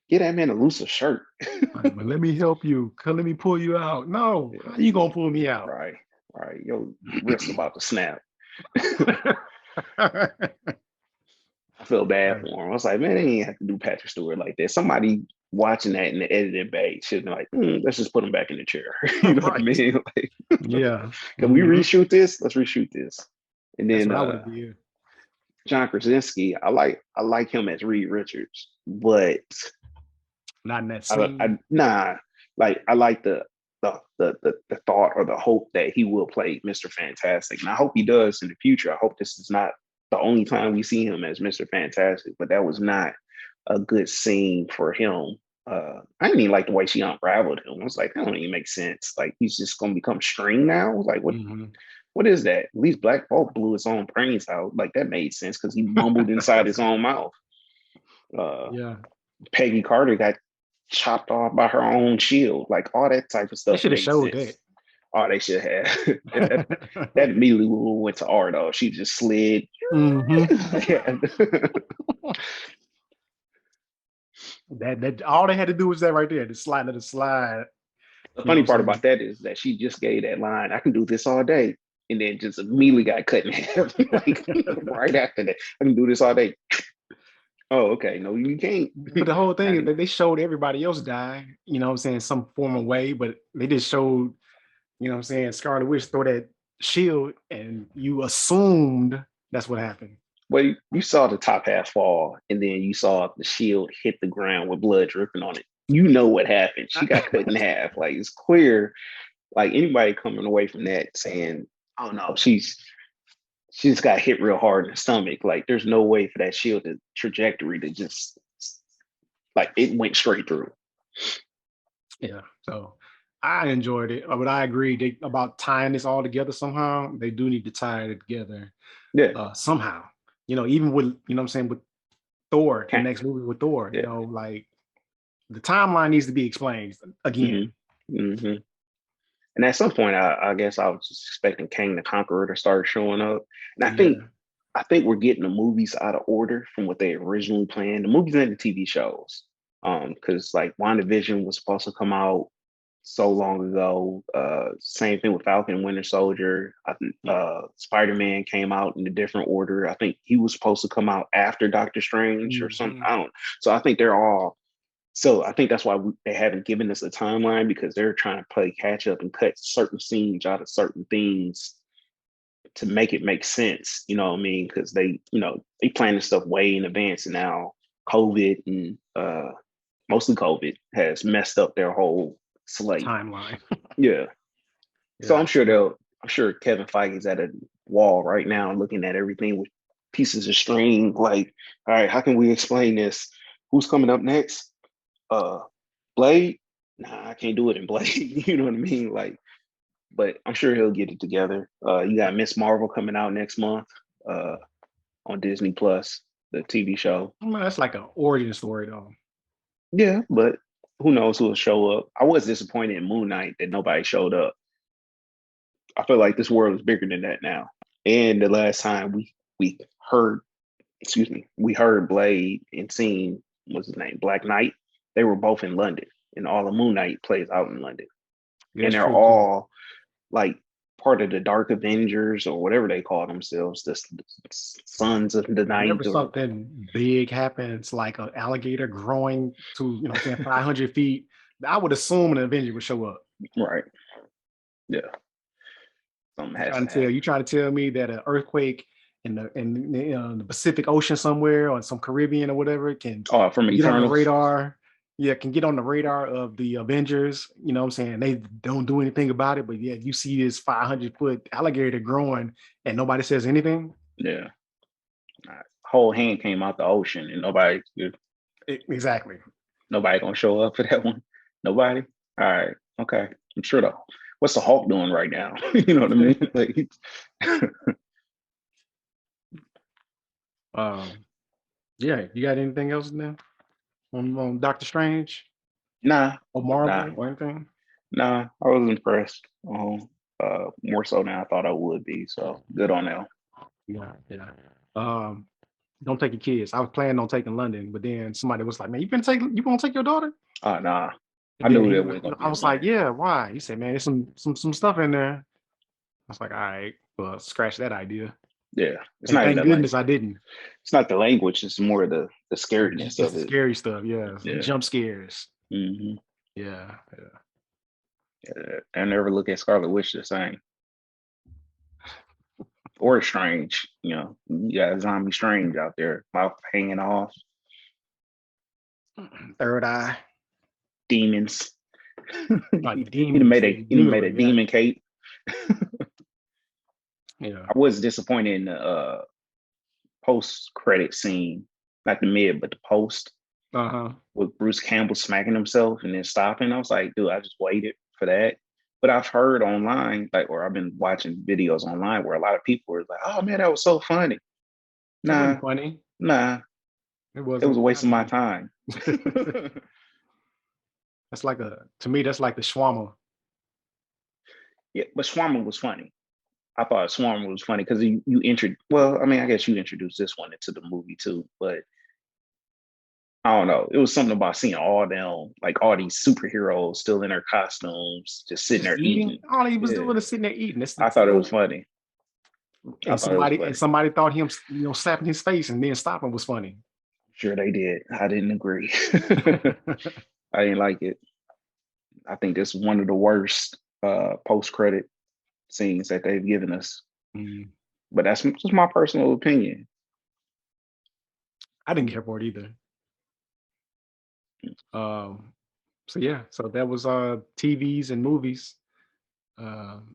Speaker 3: get that man a looser shirt.
Speaker 2: But let me help you. Let me pull you out. No, how you gonna pull me out?
Speaker 3: Right. Yo, wrist about to snap. I feel bad for him. I was like, man, they ain't have to do Patrick Stewart like that. Somebody watching that in the edited bay should be like, let's just put him back in the chair. You know what I mean? Like, can we reshoot this? Let's reshoot this. And then John Krasinski, I like him as Reed Richards, but
Speaker 2: not in that scene.
Speaker 3: I like the thought or the hope that he will play Mr. Fantastic. And I hope he does in the future. I hope this is not the only time we see him as Mr. Fantastic, but that was not a good scene for him. I didn't even like the way she unraveled him. I was like, that don't even make sense. Like, he's just gonna become string now. Like, what is that? At least Black Bolt blew his own brains out. Like, that made sense because he mumbled inside his own mouth. Peggy Carter got chopped off by her own shield. Like, all that type of stuff.
Speaker 2: They should have showed that.
Speaker 3: Oh, they should have. that immediately went to R though. She just slid.
Speaker 2: That all they had to do was that right there, the slide of the slide.
Speaker 3: The funny part about that is that she just gave that line, I can do this all day, and then just immediately got cut in half. Like, right after that, I can do this all day. Oh, okay. No, you can't.
Speaker 2: But the whole thing is that they showed everybody else die, you know what I'm saying, some form of way, but they just showed, you know what I'm saying, Scarlet Witch throw that shield, and you assumed that's what happened.
Speaker 3: Well, you saw the top half fall, and then you saw the shield hit the ground with blood dripping on it. You know what happened. She got cut in half. Like, it's clear. Like, anybody coming away from that saying, oh no, she just got hit real hard in the stomach. Like, there's no way for that shield trajectory to just, like, it went straight through.
Speaker 2: Yeah, so I enjoyed it, but I agree about tying this all together somehow. They do need to tie it together. Somehow. You know, even with, you know what I'm saying, with Thor, the next movie with Thor, you know, like, the timeline needs to be explained again.
Speaker 3: And at some point, I guess I was just expecting Kang the Conqueror to start showing up. And I think we're getting the movies out of order from what they originally planned. The movies and the TV shows. Because like WandaVision was supposed to come out so long ago. Same thing with Falcon and Winter Soldier. I think Spider-Man came out in a different order. I think he was supposed to come out after Doctor Strange or something. I don't. So I think they're all. So I think that's why they haven't given us a timeline, because they're trying to play catch up and cut certain scenes out of certain things to make it make sense. You know what I mean? Because they plan this stuff way in advance, and now COVID and mostly COVID has messed up their whole slate
Speaker 2: timeline.
Speaker 3: So I'm sure I'm sure Kevin Feige's at a wall right now looking at everything with pieces of string. Like, all right, how can we explain this? Who's coming up next? Blade? Nah, I can't do it in Blade. You know what I mean? Like, but I'm sure he'll get it together. You got Miss Marvel coming out next month on Disney Plus, the TV show.
Speaker 2: Well, that's like an origin story, though.
Speaker 3: Yeah, but who knows who will show up? I was disappointed in Moon Knight that nobody showed up. I feel like this world is bigger than that now. And the last time we heard, we heard Blade and seen what's his name, Black Knight. They were both in London, and all of Moon Knight plays out in London, and they're all like part of the Dark Avengers or whatever they call themselves, the Sons of the Night.
Speaker 2: Whenever something big happens, like an alligator growing to 500 feet, I would assume an Avenger would show up.
Speaker 3: Right. Yeah.
Speaker 2: You trying to tell me that an earthquake in the Pacific Ocean somewhere or some Caribbean or whatever can
Speaker 3: from
Speaker 2: get on the
Speaker 3: Eternals?
Speaker 2: radar? Yeah, can get on the radar of the Avengers. You know what I'm saying? They don't do anything about it, but yeah, you see this 500-foot alligator growing and nobody says anything.
Speaker 3: Yeah. Whole hand came out the ocean and nobody.
Speaker 2: Exactly.
Speaker 3: Nobody gonna show up for that one. Nobody. All right. Okay. I'm sure though. What's the Hulk doing right now? You know what I mean? Like,
Speaker 2: yeah. You got anything else now on Doctor Strange?
Speaker 3: Nah.
Speaker 2: Or Marvel or anything?
Speaker 3: Nah. I was impressed. More so than I thought I would be. So good on them.
Speaker 2: Yeah. Don't take your kids. I was planning on taking London, but then somebody was like, "Man, you gonna take your daughter?"
Speaker 3: Nah.
Speaker 2: And I knew that. I was like, "Yeah, why?" He said, "Man, there's some stuff in there." I was like, "All right, well, scratch that idea."
Speaker 3: Yeah,
Speaker 2: it's not. Thank goodness I didn't.
Speaker 3: It's not the language; it's more the scariness of it.
Speaker 2: Scary stuff, yeah. Jump scares.
Speaker 3: Mm-hmm.
Speaker 2: Yeah.
Speaker 3: I never look at Scarlet Witch the same. Or Strange, you got Zombie Strange out there, mouth hanging off.
Speaker 2: Third eye.
Speaker 3: Demons.
Speaker 2: Like
Speaker 3: demons. He made a demon cape.
Speaker 2: Yeah.
Speaker 3: I was disappointed in the post-credit scene, not the mid, but the post. With Bruce Campbell smacking himself and then stopping. I was like, dude, I just waited for that. But I've heard online, or I've been watching videos online where a lot of people were like, "Oh man, that was so funny." Nah,
Speaker 2: funny.
Speaker 3: Nah, it was a waste of my time.
Speaker 2: That's like to me, that's like the Shawarma.
Speaker 3: Yeah, but Shawarma was funny. I thought Shawarma was funny because you I guess you introduced this one into the movie too, but I don't know. It was something about seeing all these superheroes still in their costumes, just sitting there eating.
Speaker 2: All he was doing was sitting there eating.
Speaker 3: I thought it was funny.
Speaker 2: And somebody thought him, slapping his face and then stopping was funny.
Speaker 3: Sure they did. I didn't agree. I didn't like it. I think this is one of the worst post-credit scenes that they've given us.
Speaker 2: Mm.
Speaker 3: But that's just my personal opinion.
Speaker 2: I didn't care for it either. So that was TVs and movies.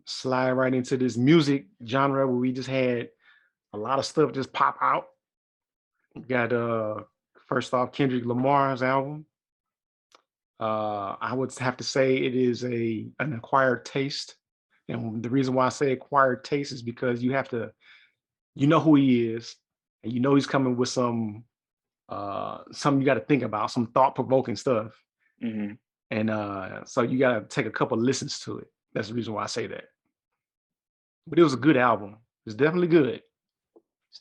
Speaker 2: Slide right into this music genre where we just had a lot of stuff just pop out. We got first off Kendrick Lamar's album. I would have to say it is an acquired taste. And the reason why I say acquired taste is because you have to, who he is, and he's coming with some something you got to think about, some thought-provoking stuff.
Speaker 3: Mm-hmm.
Speaker 2: And so you got to take a couple of listens to it. That's the reason why I say that. But it was a good album. It's definitely good.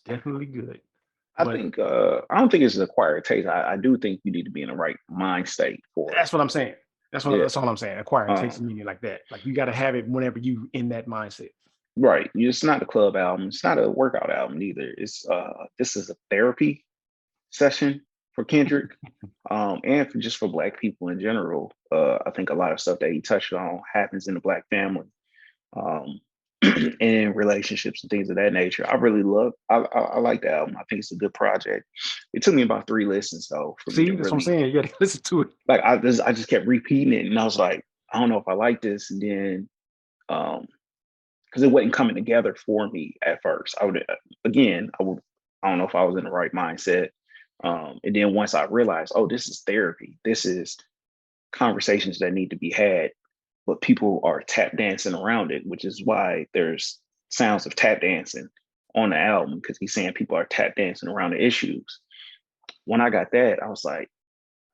Speaker 3: I don't think it's an acquired taste. I do think you need to be in the right mind state for it.
Speaker 2: That's what I'm saying. That's all I'm saying. Acquired taste meaning like that. Like you got to have it whenever you in that mindset.
Speaker 3: Right. It's not a club album. It's not a workout album either. It's this is a therapy session for Kendrick, and for Black people in general. I think a lot of stuff that he touched on happens in the Black family, and relationships and things of that nature. I really I like the album. I think it's a good project. It took me about 3 listens though.
Speaker 2: That's what I'm saying. You got to listen to it.
Speaker 3: Like I just kept repeating it, and I was like, I don't know if I like this. And then because it wasn't coming together for me at first. I don't know if I was in the right mindset. And then once I realized, oh, this is therapy. This is conversations that need to be had, but people are tap dancing around it, which is why there's sounds of tap dancing on the album, because he's saying people are tap dancing around the issues. When I got that, I was like,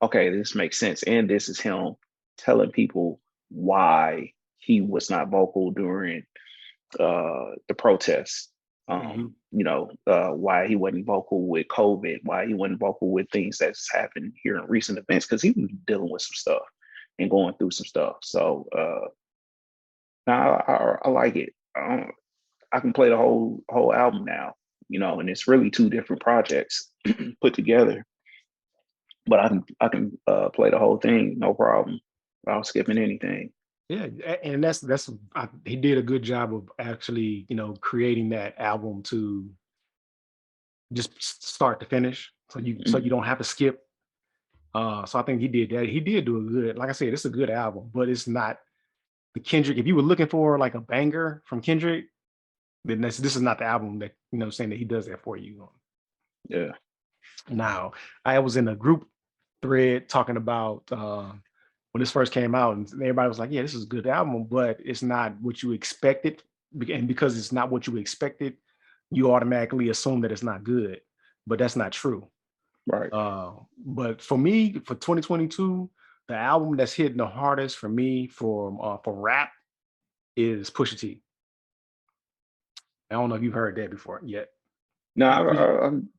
Speaker 3: okay, this makes sense. And this is him telling people why he was not vocal during the protests. Why he wasn't vocal with COVID, why he wasn't vocal with things that's happened here in recent events, because he was dealing with some stuff and going through some stuff. So now I like it. I can play the whole album now, and it's really two different projects put together. But I can play the whole thing, no problem, without skipping anything.
Speaker 2: Yeah, and he did a good job of actually, creating that album to just start to finish, so you don't have to skip. So I think he did that. He did do a good, like I said, it's a good album, but it's not the Kendrick. If you were looking for like a banger from Kendrick, then this is not the album that, saying that he does that for you.
Speaker 3: Yeah.
Speaker 2: Now, I was in a group thread talking about when this first came out, and everybody was like, yeah, this is a good album, but it's not what you expected. And because it's not what you expected, you automatically assume that it's not good, but that's not true.
Speaker 3: Right.
Speaker 2: But for me, for 2022, the album that's hitting the hardest for me for rap is Pusha T. I don't know if you've heard that before yet.
Speaker 3: No,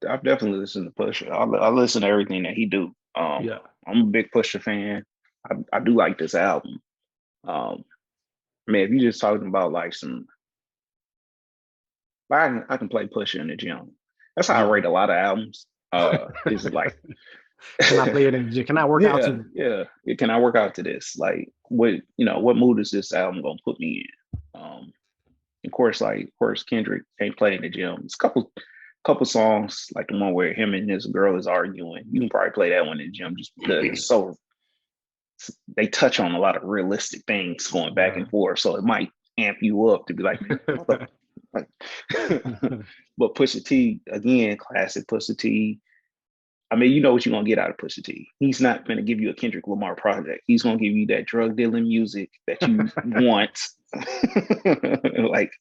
Speaker 3: I've definitely listened to Pusha. I listen to everything that he do.
Speaker 2: Yeah,
Speaker 3: I'm a big Pusha fan. I do like this album. Man, if you're just talking about like some, I can play Pusha in the gym. That's how I rate a lot of albums. It's like,
Speaker 2: can I play it in the gym? Can I work out to?
Speaker 3: Yeah. Can I work out to this? Like, what mood is this album gonna put me in? Of course, Kendrick can't play in the gym. It's a couple songs, like the one where him and his girl is arguing. You can probably play that one in the gym just because they touch on a lot of realistic things going back and forth. So it might amp you up to be like, but Pusha T, again, classic Pusha T. I mean, you know what you're gonna get out of Pusha T. He's not gonna give you a Kendrick Lamar project. He's gonna give you that drug dealing music that you want. Like,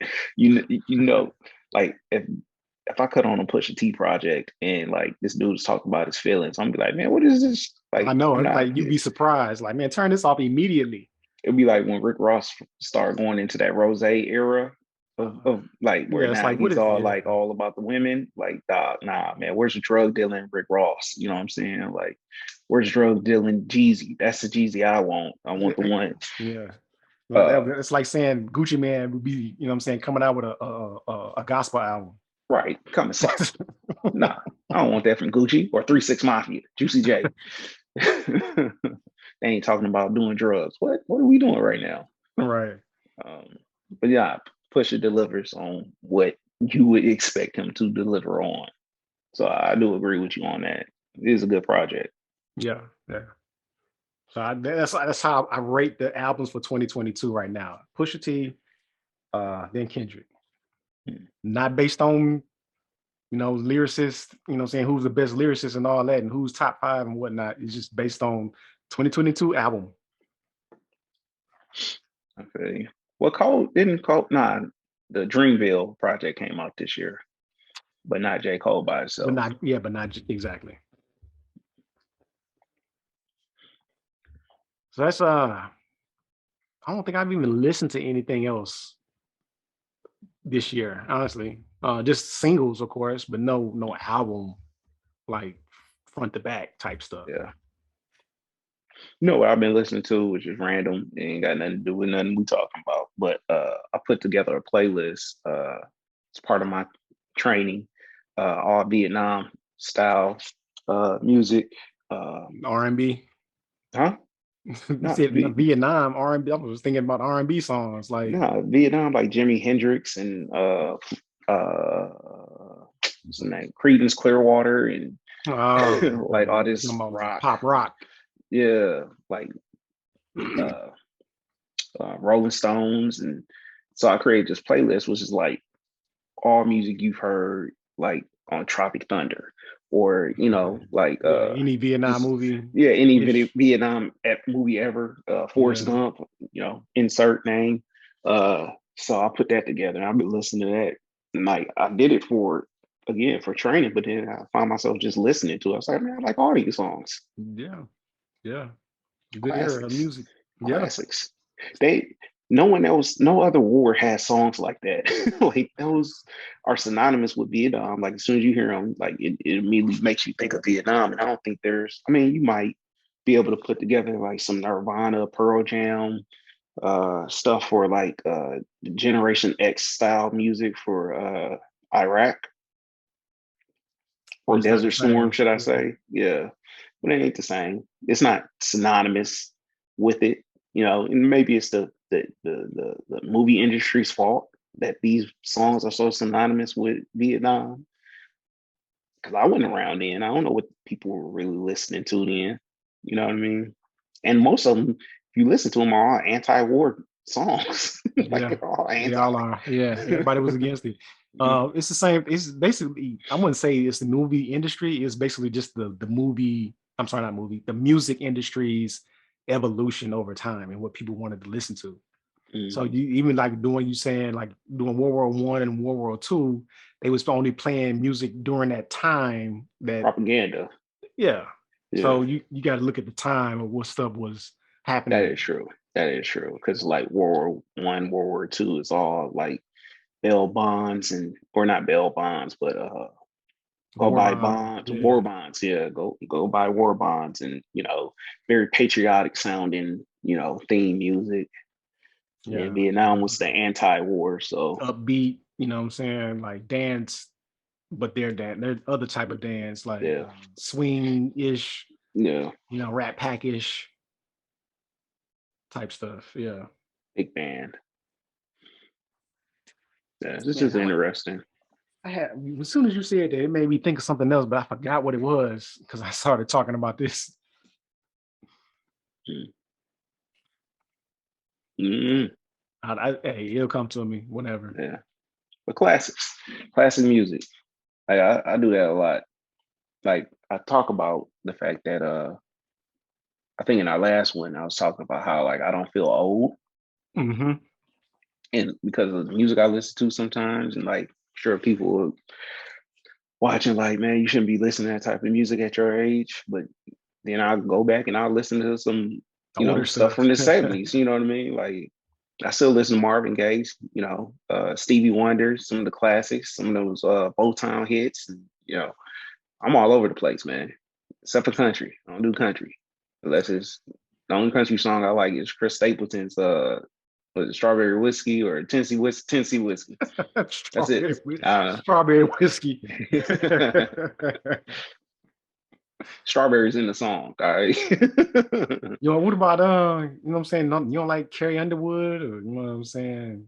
Speaker 3: like if I cut on a Pusha T project and like this dude is talking about his feelings, I'm gonna be like, man, what is this? Like,
Speaker 2: I know, like you'd be surprised. Like, man, turn this off immediately.
Speaker 3: It'd be like when Rick Ross started going into that rose era of like where now like, he's all about the women. Like, nah, man, where's the drug dealing Rick Ross? You know what I'm saying? Like, where's drug dealing Jeezy? That's the Jeezy I want. I want the one.
Speaker 2: Yeah. It's like saying Gucci Man would be, coming out with a gospel album.
Speaker 3: Right, coming soft. Nah, I don't want that from Gucci or 3 6 Mafia, Juicy J. They ain't talking about doing drugs. What are we doing right now?
Speaker 2: Right.
Speaker 3: But yeah, Pusha delivers on what you would expect him to deliver on. So I do agree with you on that. It is a good project.
Speaker 2: Yeah. So that's how I rate the albums for 2022 right now. Pusha T, then Kendrick. Not based on, lyricists, saying who's the best lyricist and all that and who's top 5 and whatnot. It's just based on 2022 album.
Speaker 3: Okay. Well, the Dreamville project came out this year, but not J. Cole by itself.
Speaker 2: But not exactly. So that's I don't think I've even listened to anything else this year, honestly. Just singles, of course, but no album like front to back type stuff.
Speaker 3: Yeah. You know what I've been listening to, which is random, it ain't got nothing to do with nothing we talking about. But I put together a playlist. It's part of my training, all Vietnam style music.
Speaker 2: R&B.
Speaker 3: Huh?
Speaker 2: You said Vietnam R&B. I was thinking about R&B songs like
Speaker 3: Vietnam, like Jimi Hendrix and what's the name? Creedence Clearwater and like all this rock,
Speaker 2: pop rock.
Speaker 3: Yeah, like Rolling Stones and So I created this playlist, which is like all music you've heard, like on Tropic Thunder, or like
Speaker 2: Yeah, any Vietnam
Speaker 3: just
Speaker 2: movie
Speaker 3: any
Speaker 2: ish.
Speaker 3: Vietnam movie ever, Forrest
Speaker 2: Yeah.
Speaker 3: Gump, insert name. So I put that together, and I've been listening to that. And like I did it for training, but then I found myself just listening to it. I was like, man, I like all these songs.
Speaker 2: Yeah. Yeah. Good era of
Speaker 3: Classics.
Speaker 2: music. Yeah.
Speaker 3: Classics. They no other war has songs like that. Like those are synonymous with Vietnam. Like as soon as you hear them, like it immediately makes you think of Vietnam. And I don't think you might be able to put together like some Nirvana, Pearl Jam, stuff for like Generation X style music for Iraq
Speaker 2: But
Speaker 3: or
Speaker 2: it's not the
Speaker 3: Desert Storm,
Speaker 2: same.
Speaker 3: should I
Speaker 2: Yeah.
Speaker 3: say? Yeah, but it ain't the same. It's not synonymous with it, And maybe it's the movie industry's fault that these songs are so synonymous with Vietnam. Because I wasn't around then. I don't know what people were really listening to then. You know what I mean? And most of them, if you listen to them, are all anti-war songs. Like
Speaker 2: Yeah.
Speaker 3: they're all
Speaker 2: They
Speaker 3: anti.
Speaker 2: all are. Yeah. Everybody was against it. It's the same. It's basically, I wouldn't say it's the movie industry. It's basically just the movie. I'm sorry, not movie. The music industry's evolution over time and what people wanted to listen to. So
Speaker 3: Mhm.
Speaker 2: you even like doing doing World War I and World War II, they was only playing music during that time that
Speaker 3: Propaganda.
Speaker 2: yeah.
Speaker 3: Yeah,
Speaker 2: So you got to look at the time of what stuff was
Speaker 3: that
Speaker 2: happening.
Speaker 3: is true. That is true. Because like World War One, World War Two is all like bail bonds or not bail bonds, but go
Speaker 2: War
Speaker 3: buy
Speaker 2: bond.
Speaker 3: bonds, war
Speaker 2: Yeah.
Speaker 3: bonds. Yeah, go buy war bonds, and very patriotic sounding, theme music. And
Speaker 2: Yeah.
Speaker 3: Vietnam was the anti-war, so
Speaker 2: Upbeat, you know what I'm saying? Like dance, but they're other type of dance, like
Speaker 3: yeah,
Speaker 2: swing-ish,
Speaker 3: yeah,
Speaker 2: rat pack-ish type stuff. Yeah.
Speaker 3: big band. Yeah, this
Speaker 2: Man,
Speaker 3: is interesting.
Speaker 2: I had as soon as you said that, it made me think of something else, but I forgot what it was because I started talking about this.
Speaker 3: Mm-hmm.
Speaker 2: Hey, it'll come to me whenever.
Speaker 3: Yeah, but classic music. Like I do that a lot. Like I talk about the fact that I think in our last one I was talking about how like I don't feel old,
Speaker 2: Mm-hmm.
Speaker 3: and because of the music I listen to sometimes, and like sure people are watching like, man, you shouldn't be listening to that type of music at your age, but then I'll go back and I'll listen to some,
Speaker 2: Older
Speaker 3: stuff
Speaker 2: stuff.
Speaker 3: from the 70s, you know what I mean? Like I still listen to Marvin Gaye, Stevie Wonder, some of the classics, some of those Motown hits, and, I'm all over the place, man. Except for country. I don't do country. Unless it's the only country song I like is Chris Stapleton's was it Strawberry Whiskey or Tennessee Whiskey. That's it.
Speaker 2: Strawberry whiskey.
Speaker 3: Strawberries in the song. All right.
Speaker 2: What about what I'm saying? You don't like Carrie Underwood, or you know what I'm saying?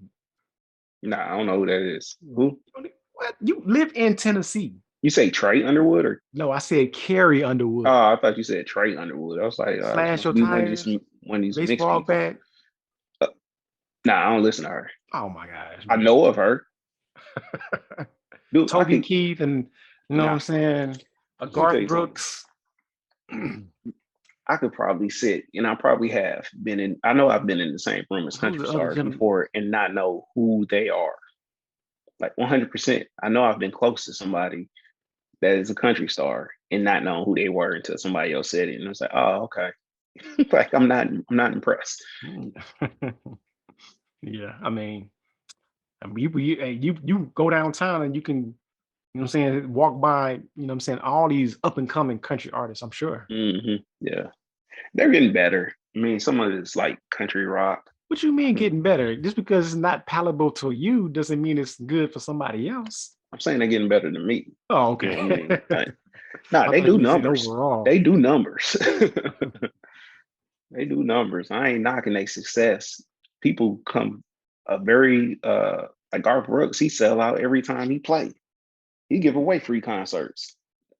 Speaker 3: Nah, I don't know who that is. Who?
Speaker 2: What? You live in Tennessee?
Speaker 3: You say Trey Underwood or?
Speaker 2: No, I said Carrie Underwood.
Speaker 3: Oh, I thought you said Trey Underwood. I was like,
Speaker 2: Slash your
Speaker 3: be
Speaker 2: tires,
Speaker 3: one of these mixed
Speaker 2: baseball
Speaker 3: people.
Speaker 2: bat.
Speaker 3: Nah, I don't listen to her.
Speaker 2: Oh my gosh,
Speaker 3: I
Speaker 2: man.
Speaker 3: know of her. Dude,
Speaker 2: Toby Keith and you know what I'm
Speaker 3: nah.
Speaker 2: saying?
Speaker 3: Let me tell
Speaker 2: Garth
Speaker 3: you something.
Speaker 2: Brooks.
Speaker 3: I could probably sit, and I probably have been in. I know I've been in the same room as
Speaker 2: Who's
Speaker 3: country
Speaker 2: the other
Speaker 3: stars
Speaker 2: gentleman?
Speaker 3: before and not know who they are. Like 100%. I know I've been close to somebody that is a country star and not know who they were until somebody else said it, and I was like, oh, okay. Like I'm not impressed.
Speaker 2: Yeah, I mean, you go downtown and you can, what I'm saying, walk by, what I'm saying, all these up and coming country artists, I'm sure.
Speaker 3: Yeah, they're getting better. I mean, some of it's like country rock.
Speaker 2: What you mean getting better? Just because it's not palatable to you doesn't mean it's good for somebody else.
Speaker 3: I'm saying they're getting better than me.
Speaker 2: Oh,
Speaker 3: You
Speaker 2: okay.
Speaker 3: know what I mean? Nah,
Speaker 2: I
Speaker 3: they
Speaker 2: thought
Speaker 3: do
Speaker 2: you said
Speaker 3: numbers.
Speaker 2: overall.
Speaker 3: They do numbers. They do numbers. I ain't knocking their success. People come a very like Garth Brooks, he sell out every time he play. He give away free concerts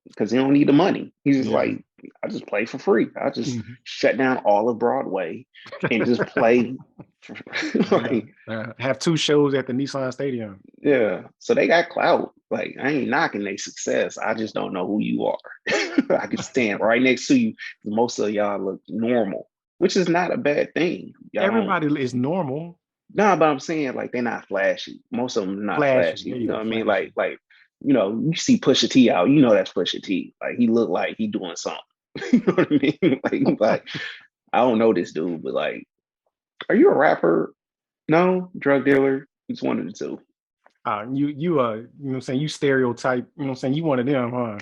Speaker 3: because he don't need the money. He's just
Speaker 2: Yeah.
Speaker 3: like, I just play for free. I just
Speaker 2: Mhm.
Speaker 3: shut down all of Broadway and just play Like,
Speaker 2: have 2 shows at the Nissan Stadium.
Speaker 3: yeah. So they got clout. Like, I ain't knocking their success. I just don't know who you are. I could stand right next to you. Most of y'all look normal, which is not a bad thing.
Speaker 2: Everybody is normal.
Speaker 3: No, but I'm saying like they're not flashy. Most of them are not flashy. You know what I mean? Like, you know, you see Pusha T out, you know that's Pusha T. Like he look like he doing something. You know what I mean? Like I don't know this dude, but like, are you a rapper? No, drug dealer. He's one of the two.
Speaker 2: You know what I'm saying? You stereotype, you know what I'm saying? You one of them, huh?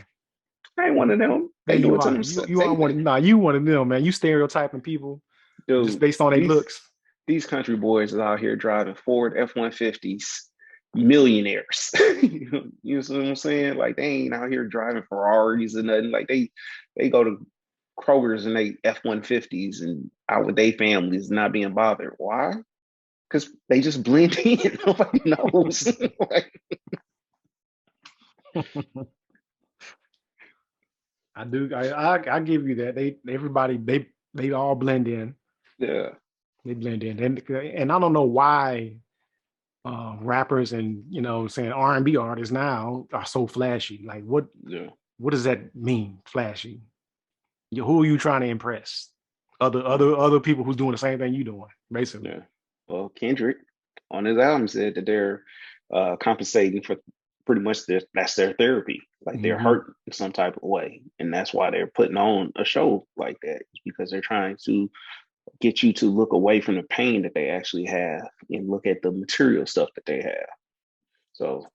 Speaker 3: I ain't one of them. They do it to themselves.
Speaker 2: You are one. You one of them, man. You stereotyping people, dude, just based on their looks.
Speaker 3: These country boys are out here driving Ford F-150s, millionaires. You know what I'm saying? Like they ain't out here driving Ferraris or nothing. Like they go to Kroger's and they F-150s and out with their families, not being bothered. Why? Because they just blend in. Nobody knows.
Speaker 2: I do. I give you that. Everybody they all blend in.
Speaker 3: Yeah,
Speaker 2: they blend in, and I don't know why rappers and you know saying R&B artists now are so flashy. Like what?
Speaker 3: Yeah.
Speaker 2: What does that mean? Flashy? Who are you trying to impress? Other people who's doing the same thing you doing, basically.
Speaker 3: Yeah. Well, Kendrick on his album said that they're compensating for pretty much that's their therapy. Like they're hurt in some type of way. And that's why they're putting on a show like that, because they're trying to get you to look away from the pain that they actually have and look at the material stuff that they have. So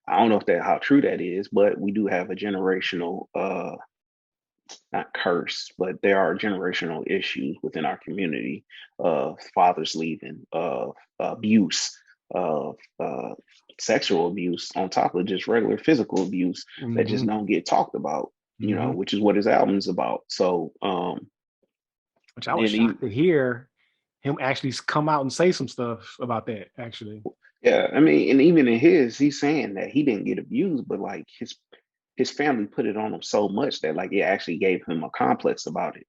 Speaker 3: I don't know how true that is, but we do have a generational not curse, but there are generational issues within our community of fathers leaving, of abuse, of sexual abuse, on top of just regular physical abuse that just don't get talked about, you know, which is what his album's about. So,
Speaker 2: which I was shocked to hear him actually come out and say some stuff about that, actually.
Speaker 3: Yeah, I mean, and even in he's saying that he didn't get abused, but like his family put it on him so much that like it actually gave him a complex about it,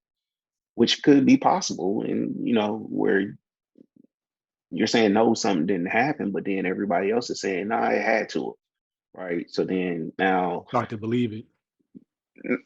Speaker 3: which could be possible. And you know, where you're saying no, something didn't happen, but then everybody else is saying, nah, it had to, right? So then now
Speaker 2: start to believe it.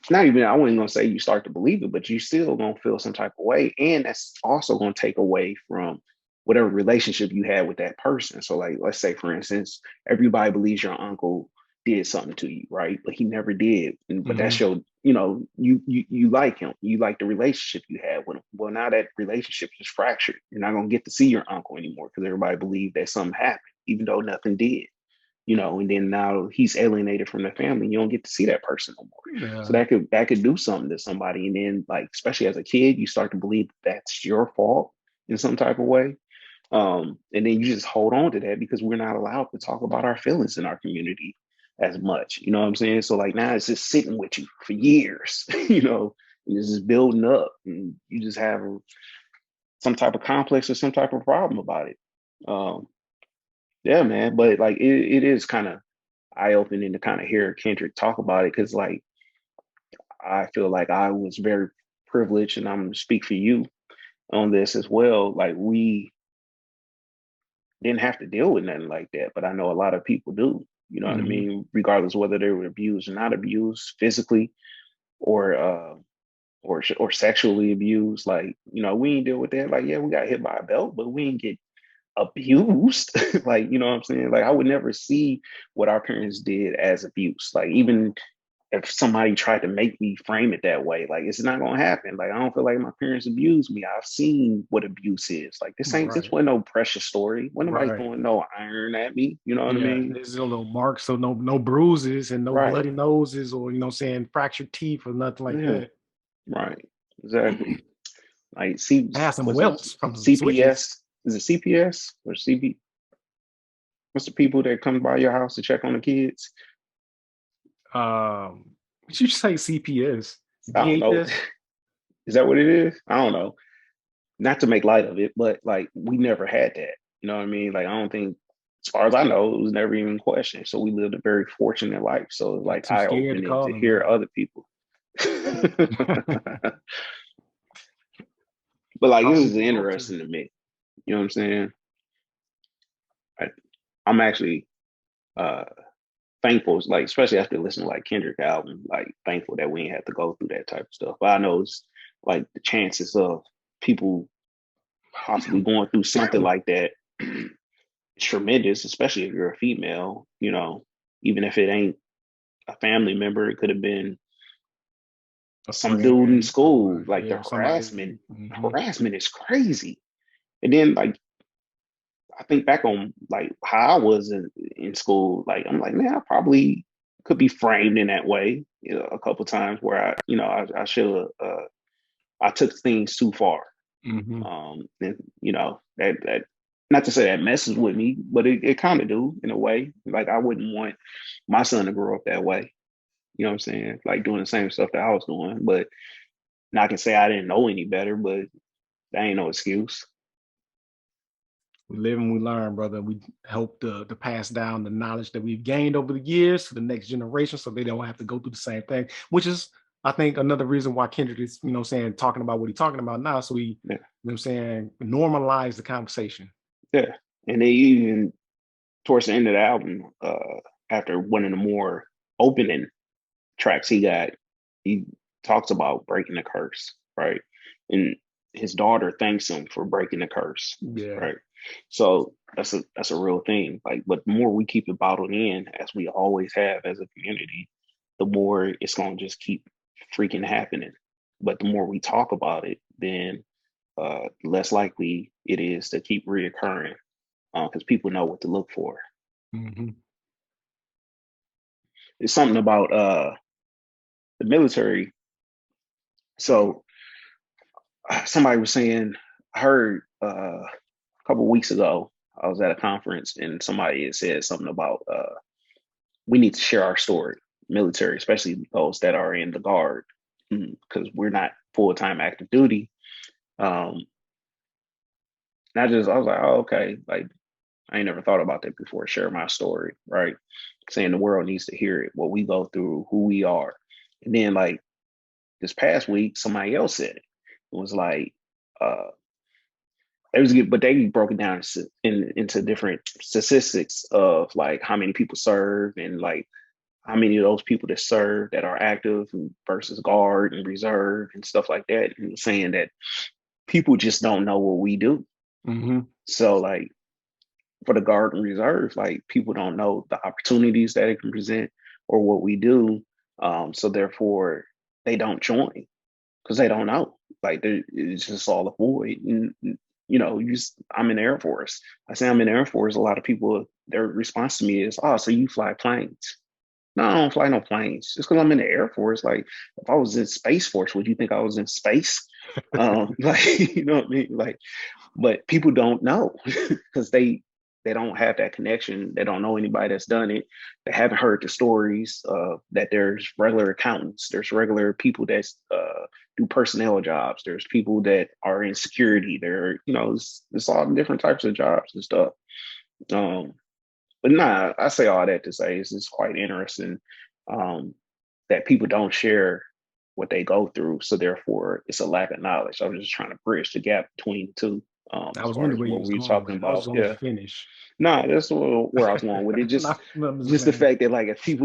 Speaker 3: Not even, I wasn't gonna say you start to believe it, but you still gonna feel some type of way. And that's also gonna take away from whatever relationship you had with that person. So like, let's say for instance, everybody believes your uncle did something to you, right? But he never did. But that's your, you know, you like him, you like the relationship you had with him. Well, now that relationship is fractured. You're not gonna get to see your uncle anymore because everybody believed that something happened, even though nothing did. You know, and then now he's alienated from the family. You don't get to see that person no more. Yeah. So that could do something to somebody. And then, like, especially as a kid, you start to believe that's your fault in some type of way. And then you just hold on to that because we're not allowed to talk about our feelings in our community as much. You know what I'm saying? So like now it's just sitting with you for years. You know, it's just building up, and you just have some type of complex or some type of problem about it. Yeah, man, but like it is kind of eye-opening to kind of hear Kendrick talk about it, because like I feel like I was very privileged, and I'm gonna speak for you on this as well. Like we didn't have to deal with nothing like that, but I know a lot of people do. You know what I mean? Regardless whether they were abused or not abused physically or sexually abused. Like, you know, we ain't deal with that. Like, yeah, we got hit by a belt, but we ain't get abused. Like, you know what I'm saying? Like I would never see what our parents did as abuse. Like even if somebody tried to make me frame it that way, like it's not gonna happen. Like I don't feel like my parents abused me. I've seen what abuse is. Like this wasn't no precious story. When nobody throwing no iron at me, you know what I mean?
Speaker 2: There's no marks, so no bruises and no bloody noses, or you know what I'm saying, fractured teeth or nothing like that.
Speaker 3: Right. Exactly. Like
Speaker 2: I have some welts from
Speaker 3: CPS.
Speaker 2: Switches.
Speaker 3: Is it CPS or CB? What's the people that come by your house to check on the kids?
Speaker 2: You say CPS.
Speaker 3: I don't know. Is that what it is? I don't know. Not to make light of it, but like we never had that. You know what I mean? Like I don't think, as far as I know, it was never even questioned. So we lived a very fortunate life. So like eye-opening to hear other people. But like this is interesting to me. You know what I'm saying? I'm actually thankful, like especially after listening to like Kendrick album, like thankful that we ain't have to go through that type of stuff. But I know it's like the chances of people possibly going through something like that is tremendous, especially if you're a female, you know, even if it ain't a family member, it could have been
Speaker 2: A
Speaker 3: some dude in
Speaker 2: friend
Speaker 3: school.
Speaker 2: or
Speaker 3: Like the
Speaker 2: yeah, somebody.
Speaker 3: harassment is crazy. And then like I think back on like how I was in school, like I'm like, man, I probably could be framed in that way, you know, a couple times where I should have I took things too far.
Speaker 2: Mm-hmm.
Speaker 3: And you know, that not to say that messes with me, but it kind of do in a way. Like I wouldn't want my son to grow up that way. You know what I'm saying? Like doing the same stuff that I was doing. But not can say I didn't know any better, but that ain't no excuse.
Speaker 2: We live and we learn, brother. We help to pass down the knowledge that we've gained over the years to the next generation so they don't have to go through the same thing, which is, I think, another reason why Kendrick is, you know, saying, talking about what he's talking about now. So we,
Speaker 3: Yeah.
Speaker 2: you know what I'm saying, normalize the conversation.
Speaker 3: Yeah. And they even towards the end of the album, after one of the more opening tracks he talks about breaking the curse, right? And his daughter thanks him for breaking the curse,
Speaker 2: Yeah.
Speaker 3: right? So that's a real thing. Like, but the more we keep it bottled in, as we always have as a community, the more it's gonna just keep freaking happening. But the more we talk about it, then less likely it is to keep reoccurring because people know what to look for.
Speaker 2: Mm-hmm.
Speaker 3: It's something about the military. So somebody was saying, I heard a couple weeks ago, I was at a conference and somebody had said something about we need to share our story, military, especially those that are in the guard, because we're not full-time active duty. I was like, oh, okay, like I ain't never thought about that before. Share my story, right? Saying the world needs to hear it, what we go through, who we are. And then like this past week, somebody else said it. It was like, but they broke it down into different statistics of like how many people serve and like how many of those people that serve that are active versus guard and reserve and stuff like that. And saying that people just don't know what we do.
Speaker 2: Mm-hmm.
Speaker 3: So like for the guard and reserve, like people don't know the opportunities that it can present or what we do. So therefore they don't join because they don't know. Like it's just all a void. And you know, I'm in the Air Force. I say I'm in the Air Force. A lot of people, their response to me is, "Oh, so you fly planes?" No, I don't fly no planes. Just because I'm in the Air Force. Like if I was in Space Force, would you think I was in space? Like you know what I mean? Like, but people don't know because they don't have that connection. They don't know anybody that's done it. They haven't heard the stories that there's regular accountants, there's regular people that do personnel jobs, there's people that are in security. There, you know, it's all different types of jobs and stuff. But nah, I say all that to say it's quite interesting that people don't share what they go through. So therefore, it's a lack of knowledge. I was just trying to bridge the gap between the two.
Speaker 2: I
Speaker 3: As
Speaker 2: was
Speaker 3: far
Speaker 2: wondering
Speaker 3: as
Speaker 2: where you
Speaker 3: what
Speaker 2: was
Speaker 3: we were
Speaker 2: going
Speaker 3: talking
Speaker 2: with it. I was
Speaker 3: about,
Speaker 2: going to
Speaker 3: yeah.
Speaker 2: finish.
Speaker 3: No, that's where I was going with it.
Speaker 2: I'm
Speaker 3: Just the fact that like if you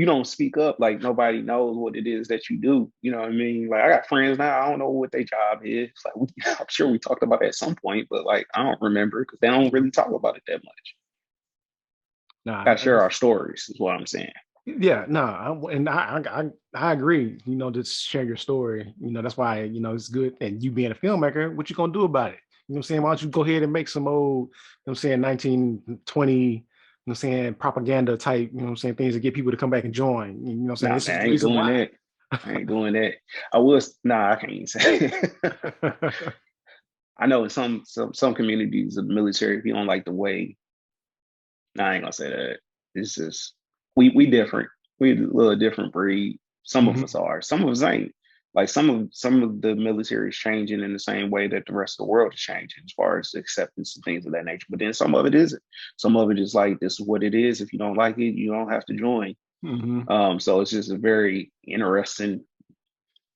Speaker 3: don't speak up, like nobody knows what it is that you do. You know what I mean? Like I got friends now, I don't know what their job is. Like I'm sure we talked about it at some point, but like I don't remember because they don't really talk about it that much.
Speaker 2: Nah,
Speaker 3: Gotta share our stories, is what I'm saying.
Speaker 2: yeah, no, and I agree. You know, just share your story. You know, that's why it's good. And you being a filmmaker, what you gonna do about it? You know what I'm saying? Why don't you go ahead and make some old, 1920, propaganda type, things to get people to come back and join. You know what I'm saying?
Speaker 3: Nah,
Speaker 2: This is
Speaker 3: man,
Speaker 2: the
Speaker 3: I ain't
Speaker 2: reason
Speaker 3: doing
Speaker 2: why.
Speaker 3: that. I ain't doing that. I can't even say. I know in some communities of the military, if you don't like the way, I ain't gonna say that. It's just we different. We a little different breed. Some of
Speaker 2: Mhm.
Speaker 3: us are. Some of us ain't. Like some of the military is changing in the same way that the rest of the world is changing as far as acceptance and things of that nature. But then some of it isn't. Some of it is like this is what it is. If you don't like it, you don't have to join.
Speaker 2: Mhm.
Speaker 3: So it's just a very interesting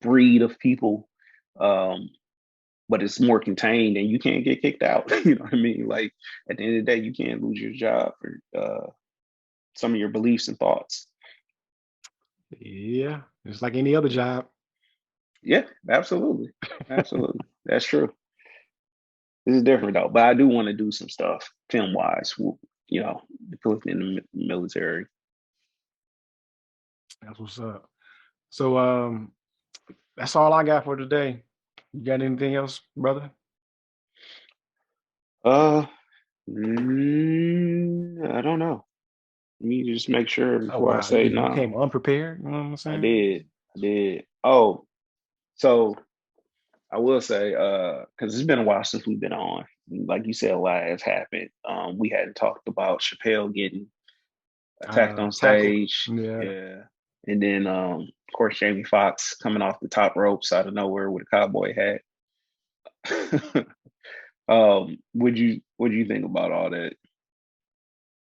Speaker 3: breed of people. Um, but it's more contained and you can't get kicked out. You know what I mean? Like at the end of the day, you can't lose your job for some of your beliefs and thoughts.
Speaker 2: Yeah, it's like any other job.
Speaker 3: Yeah, absolutely. Absolutely. That's true. This is different though, but I do want to do some stuff film wise, you know, in the military.
Speaker 2: That's what's up. So that's all I got for today. You got anything else, brother?
Speaker 3: I don't know. Let me just make sure
Speaker 2: Oh
Speaker 3: before I
Speaker 2: wow,
Speaker 3: say
Speaker 2: you
Speaker 3: no.
Speaker 2: came unprepared. You know what I'm
Speaker 3: I
Speaker 2: saying?
Speaker 3: did. I did. Oh, so I will say, because it's been a while since we've been on. Like you said, a lot has happened. We hadn't talked about Chappelle getting attacked on
Speaker 2: Tackled.
Speaker 3: stage.
Speaker 2: Yeah.
Speaker 3: Yeah. And then of course Jamie Foxx coming off the top ropes out of nowhere with a cowboy hat. What do you think about all that?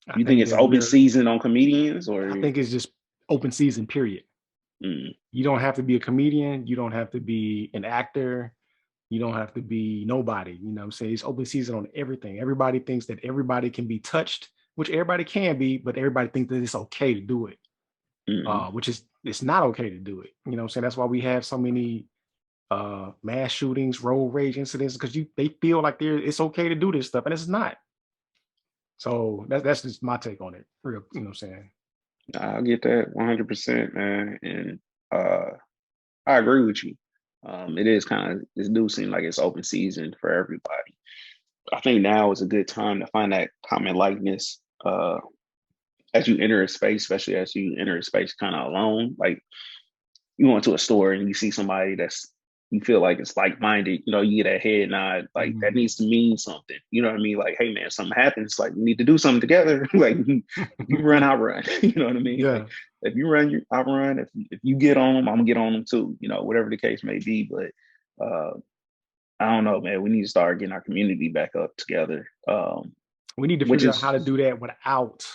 Speaker 2: I
Speaker 3: You think
Speaker 2: think
Speaker 3: it's
Speaker 2: that
Speaker 3: open season on comedians, or
Speaker 2: I think it's just open season, period. You don't have to be a comedian, you don't have to be an actor, you don't have to be nobody. You know what I'm saying? It's open season on everything. Everybody thinks that everybody can be touched, which everybody can be, but everybody thinks that it's okay to do it. Which is it's not okay to do it. You know what I'm saying? That's why we have so many mass shootings, road rage incidents, because they feel like it's okay to do this stuff, and it's not. So that's just my take on it. Real, you know what I'm saying?
Speaker 3: I get that 100%, man, and I agree with you. It do seem like it's open season for everybody. I think now is a good time to find that common likeness as you enter a space, especially as you enter a space kind of alone. Like you go into a store and you see somebody that's you feel like it's like minded, you know, you get that head nod, like that needs to mean something. You know what I mean? Like, hey man, something happens, like we need to do something together. Like if you run, I run. You know what I mean?
Speaker 2: Yeah.
Speaker 3: Like if you run, I run. If you get on them, I'm gonna get on them too. You know, whatever the case may be. But I don't know, man. We need to start getting our community back up together.
Speaker 2: We need to
Speaker 3: Which
Speaker 2: figure out how to
Speaker 3: is
Speaker 2: do that without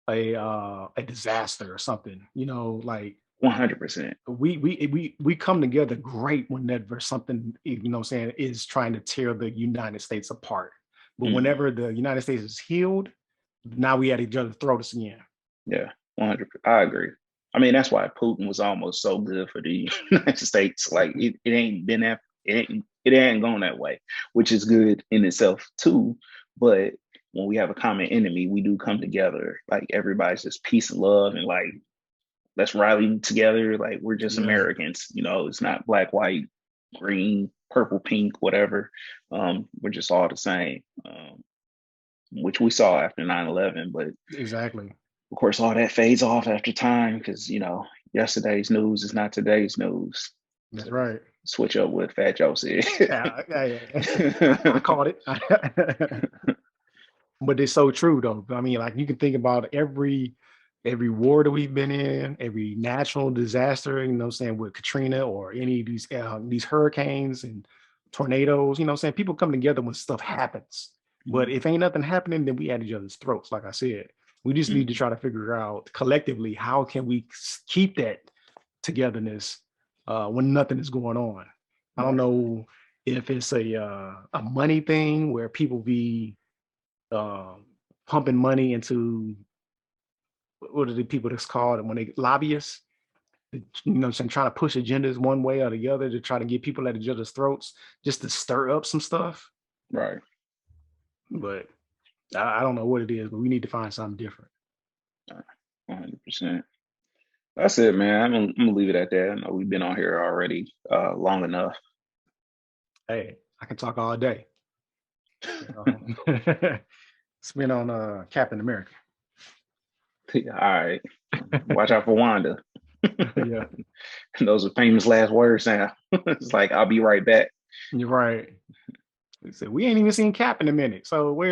Speaker 2: a disaster or something. You know, like
Speaker 3: 100%.
Speaker 2: we come together great whenever something, you know what I'm saying, is trying to tear the United States apart. But whenever the United States is healed, now we at each other's throats again.
Speaker 3: Yeah, 100%. I agree. I mean, that's why Putin was almost so good for the United States. Like it ain't been that it ain't gone that way, which is good in itself too. But when we have a common enemy, we do come together. Like everybody's just peace and love and like let's rally together. Like we're just Americans, you know, it's not black, white, green, purple, pink, whatever. We're just all the same. Which we saw after 9/11, but
Speaker 2: exactly.
Speaker 3: Of course, all that fades off after time because you know yesterday's news is not today's news.
Speaker 2: That's so right.
Speaker 3: Switch up what Fat Joe said.
Speaker 2: I caught it. But it's so true though. I mean, like you can think about every war that we've been in, every natural disaster, you know what I'm saying, with Katrina or any of these hurricanes and tornadoes, you know what I'm saying? People come together when stuff happens. But if ain't nothing happening, then we at each other's throats, like I said. We just need to try to figure out collectively how can we keep that togetherness when nothing is going on. I don't know if it's a money thing where people be pumping money into what are the people that's called when they lobbyists, you know, trying to push agendas one way or the other to try to get people at each other's throats just to stir up some stuff.
Speaker 3: Right.
Speaker 2: But I don't know what it is, but we need to find something different.
Speaker 3: 100%. That's it, man. I'm gonna leave it at that. I know we've been on here already long enough.
Speaker 2: Hey, I can talk all day. It's been on Captain America.
Speaker 3: All right. Watch out for Wanda.
Speaker 2: Yeah.
Speaker 3: Those are famous last words now. It's like, I'll be right back.
Speaker 2: You're right. They said, we ain't even seen Cap in a minute. So what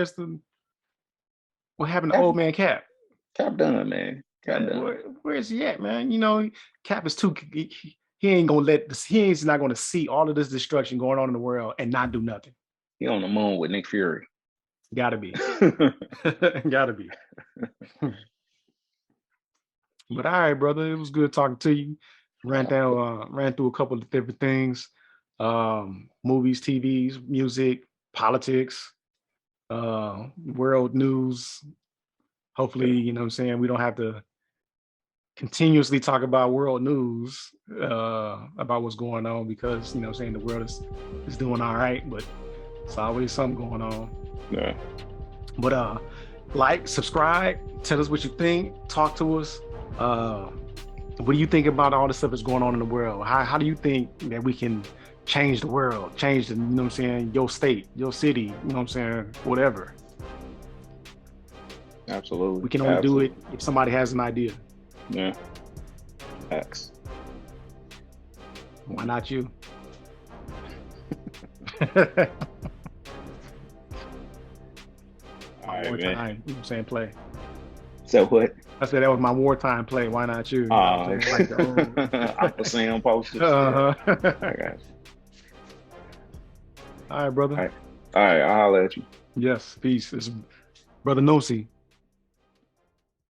Speaker 2: happened to old man Cap?
Speaker 3: Cap done, man. Cap done.
Speaker 2: Where's he at, man? You know, Cap is he ain't gonna he's not gonna see all of this destruction going on in the world and not do nothing.
Speaker 3: He on the moon with Nick Fury.
Speaker 2: Gotta be. Gotta be. But all right, brother, it was good talking to you. Ran through a couple of different things. movies, TVs, music, politics, world news. Hopefully, you know what I'm saying, we don't have to continuously talk about world news, about what's going on, because, you know what I'm saying, the world is doing all right, but it's always something going on.
Speaker 3: Yeah.
Speaker 2: But like, subscribe, tell us what you think, talk to us. What do you think about all the stuff that's going on in the world? How do you think that we can change the world, change the, you know what I'm saying, your state, your city, you know what I'm saying, whatever.
Speaker 3: Absolutely.
Speaker 2: We can only do it if somebody has an idea.
Speaker 3: Yeah. X.
Speaker 2: Why not you?
Speaker 3: All right,
Speaker 2: wartime,
Speaker 3: man.
Speaker 2: you know what I'm saying, play.
Speaker 3: So what?
Speaker 2: I said that was my wartime play. Why not you?
Speaker 3: Like
Speaker 2: the old...
Speaker 3: Aqua Sam posters.
Speaker 2: Uh-huh.
Speaker 3: I got you.
Speaker 2: All right, brother.
Speaker 3: All right, I'll holler at you.
Speaker 2: Yes, peace. It's Brother Numpsi.